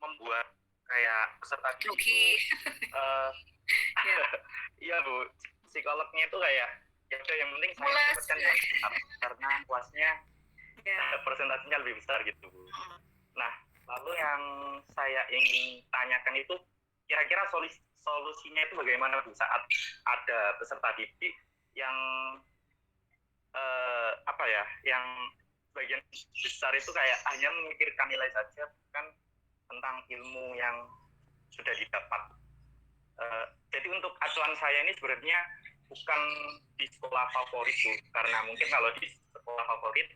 Speaker 8: membuat kayak peserta didik itu iya Bu, psikolognya itu kayak ya udah yang penting saya dapatkan yang besar karena puasnya persentasenya lebih besar gitu Bu. Nah, lalu yang saya ingin tanyakan itu kira-kira solusinya itu bagaimana Bu saat ada peserta didik yang yang bagian besar itu kayak hanya memikirkan nilai saja, bukan tentang ilmu yang sudah didapat. Jadi untuk acuan saya ini sebenarnya bukan di sekolah favorit Bu, karena mungkin kalau di sekolah favorit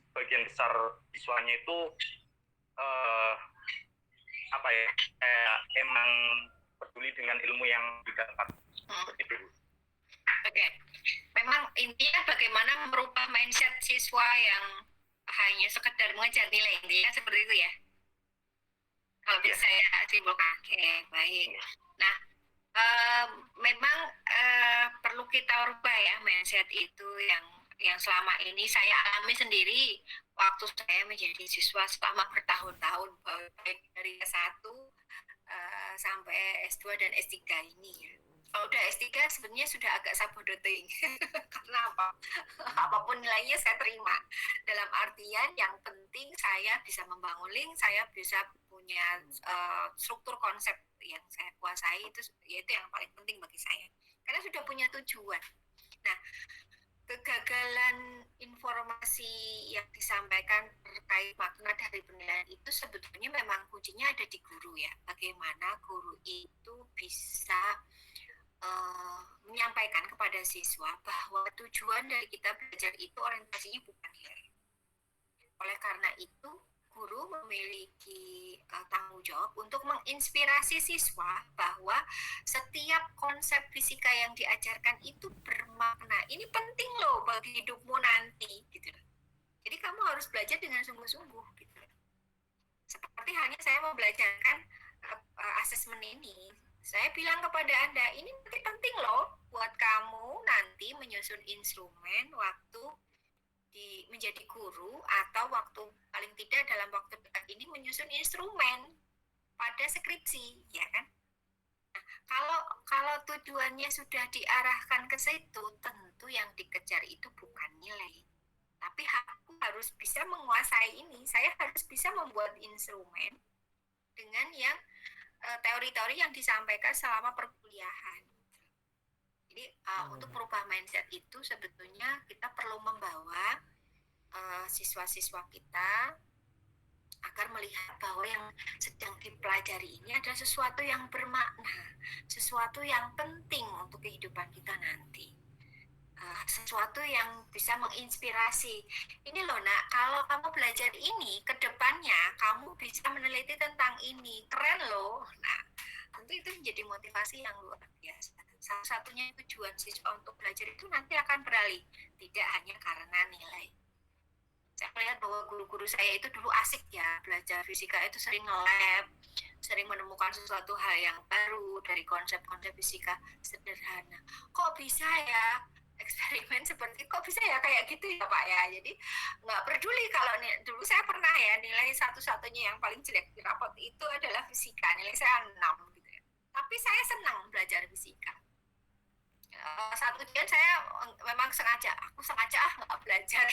Speaker 8: sebagian besar siswanya itu emang peduli dengan ilmu yang didapat. Begitu.
Speaker 1: Oke. Memang intinya bagaimana merubah mindset siswa yang hanya sekedar mengejar nilai, intinya seperti itu ya. Kalau bisa saya simpulkan. Oke, baik. Nah, memang perlu kita rubah ya mindset itu yang selama ini saya alami sendiri waktu saya menjadi siswa selama bertahun-tahun, baik dari S1 sampai S2 dan S3 ini ya. Kalau udah S3 sebenarnya sudah agak sabodoting karena apapun nilainya saya terima, dalam artian yang penting saya bisa membangun link, saya bisa punya struktur konsep yang saya kuasai, itu yang paling penting bagi saya karena sudah punya tujuan. Nah, kegagalan informasi yang disampaikan terkait makna dari penilaian itu sebetulnya memang kuncinya ada di guru ya, bagaimana guru itu bisa menyampaikan kepada siswa bahwa tujuan dari kita belajar itu orientasinya bukan nilai. Oleh karena itu, guru memiliki tanggung jawab untuk menginspirasi siswa bahwa setiap konsep fisika yang diajarkan itu bermakna. Ini penting loh bagi hidupmu nanti, gitu. Jadi kamu harus belajar dengan sungguh-sungguh, gitu. Seperti halnya saya mau belajarkan asesmen ini. Saya bilang kepada Anda, ini nanti penting loh buat kamu nanti menyusun instrumen waktu menjadi guru, atau waktu paling tidak dalam waktu dekat ini menyusun instrumen pada skripsi, ya kan? Nah, kalau tujuannya sudah diarahkan ke situ, tentu yang dikejar itu bukan nilai. Tapi aku harus bisa menguasai ini, saya harus bisa membuat instrumen dengan yang teori-teori yang disampaikan selama perkuliahan. Jadi untuk merubah mindset itu sebetulnya kita perlu membawa siswa-siswa kita agar melihat bahwa yang sedang dipelajari ini adalah sesuatu yang bermakna, sesuatu yang penting untuk kehidupan kita nanti. Sesuatu yang bisa menginspirasi. Ini loh nak, kalau kamu belajar ini, ke depannya kamu bisa meneliti tentang ini, keren loh. Nah, tentu itu menjadi motivasi yang luar biasa. Salah satunya tujuan siswa untuk belajar itu nanti akan beralih, tidak hanya karena nilai. Saya melihat bahwa guru-guru saya itu dulu asik ya, belajar fisika itu sering nge-lab, sering menemukan sesuatu hal yang baru dari konsep-konsep fisika sederhana. Kok bisa ya eksperimen seperti kok bisa ya kayak gitu ya Pak ya. Jadi nggak peduli kalau dulu saya pernah ya nilai satu-satunya yang paling jelek di rapot itu adalah fisika, nilai saya 6 gitu ya. Tapi saya senang belajar fisika. Satu ujian saya memang aku sengaja nggak belajar.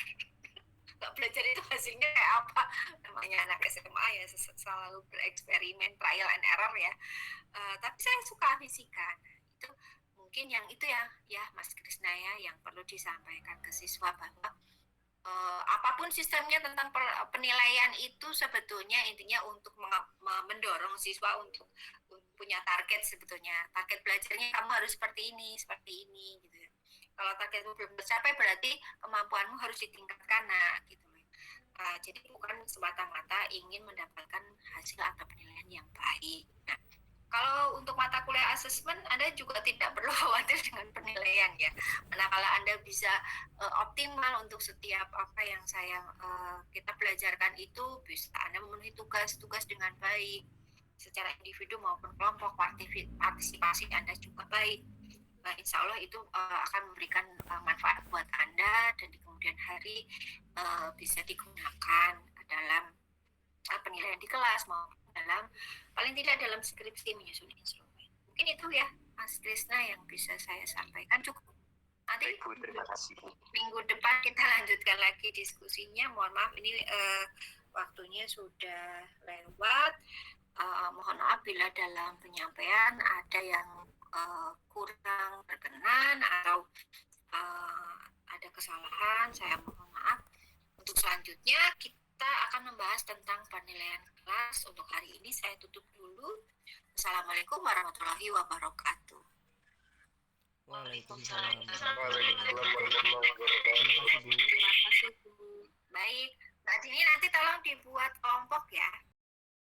Speaker 1: Nggak belajar itu hasilnya kayak apa, namanya anak SMA ya selalu bereksperimen, trial and error ya. Tapi saya suka fisika. Nah, itu mungkin yang itu ya Mas Krisna ya yang perlu disampaikan ke siswa bahwa apapun sistemnya tentang penilaian itu sebetulnya intinya untuk mendorong siswa untuk punya target, sebetulnya target belajarnya kamu harus seperti ini gitu ya. Kalau targetmu belum tercapai berarti kemampuanmu harus ditingkatkan, gitu. Jadi bukan semata-mata ingin mendapatkan hasil atau penilaian yang baik. Nah, kalau untuk mata kuliah asesmen, Anda juga tidak perlu khawatir dengan penilaian ya. Manakala Anda bisa optimal untuk setiap apa yang kita belajarkan itu, bisa Anda memenuhi tugas-tugas dengan baik secara individu maupun kelompok, partisipasi Anda juga baik. Nah, insya Allah itu akan memberikan manfaat buat Anda dan di kemudian hari bisa digunakan dalam penilaian di kelas maupun dalam paling tidak dalam skripsi menyusun instrumen. Mungkin itu ya Mas Krisna yang bisa saya sampaikan. Cukup. Nanti
Speaker 8: terima kasih.
Speaker 1: Minggu depan kita lanjutkan lagi diskusinya. Mohon maaf ini waktunya sudah lewat. Mohon maaf bila dalam penyampaian ada yang kurang berkenan atau ada kesalahan, saya mohon maaf. Untuk selanjutnya kita akan membahas tentang penilaian kelas. Untuk hari ini saya tutup dulu. Assalamualaikum warahmatullahi wabarakatuh.
Speaker 2: Waalaikumsalam.
Speaker 4: Waalaikumsalam warahmatullahi wabarakatuh.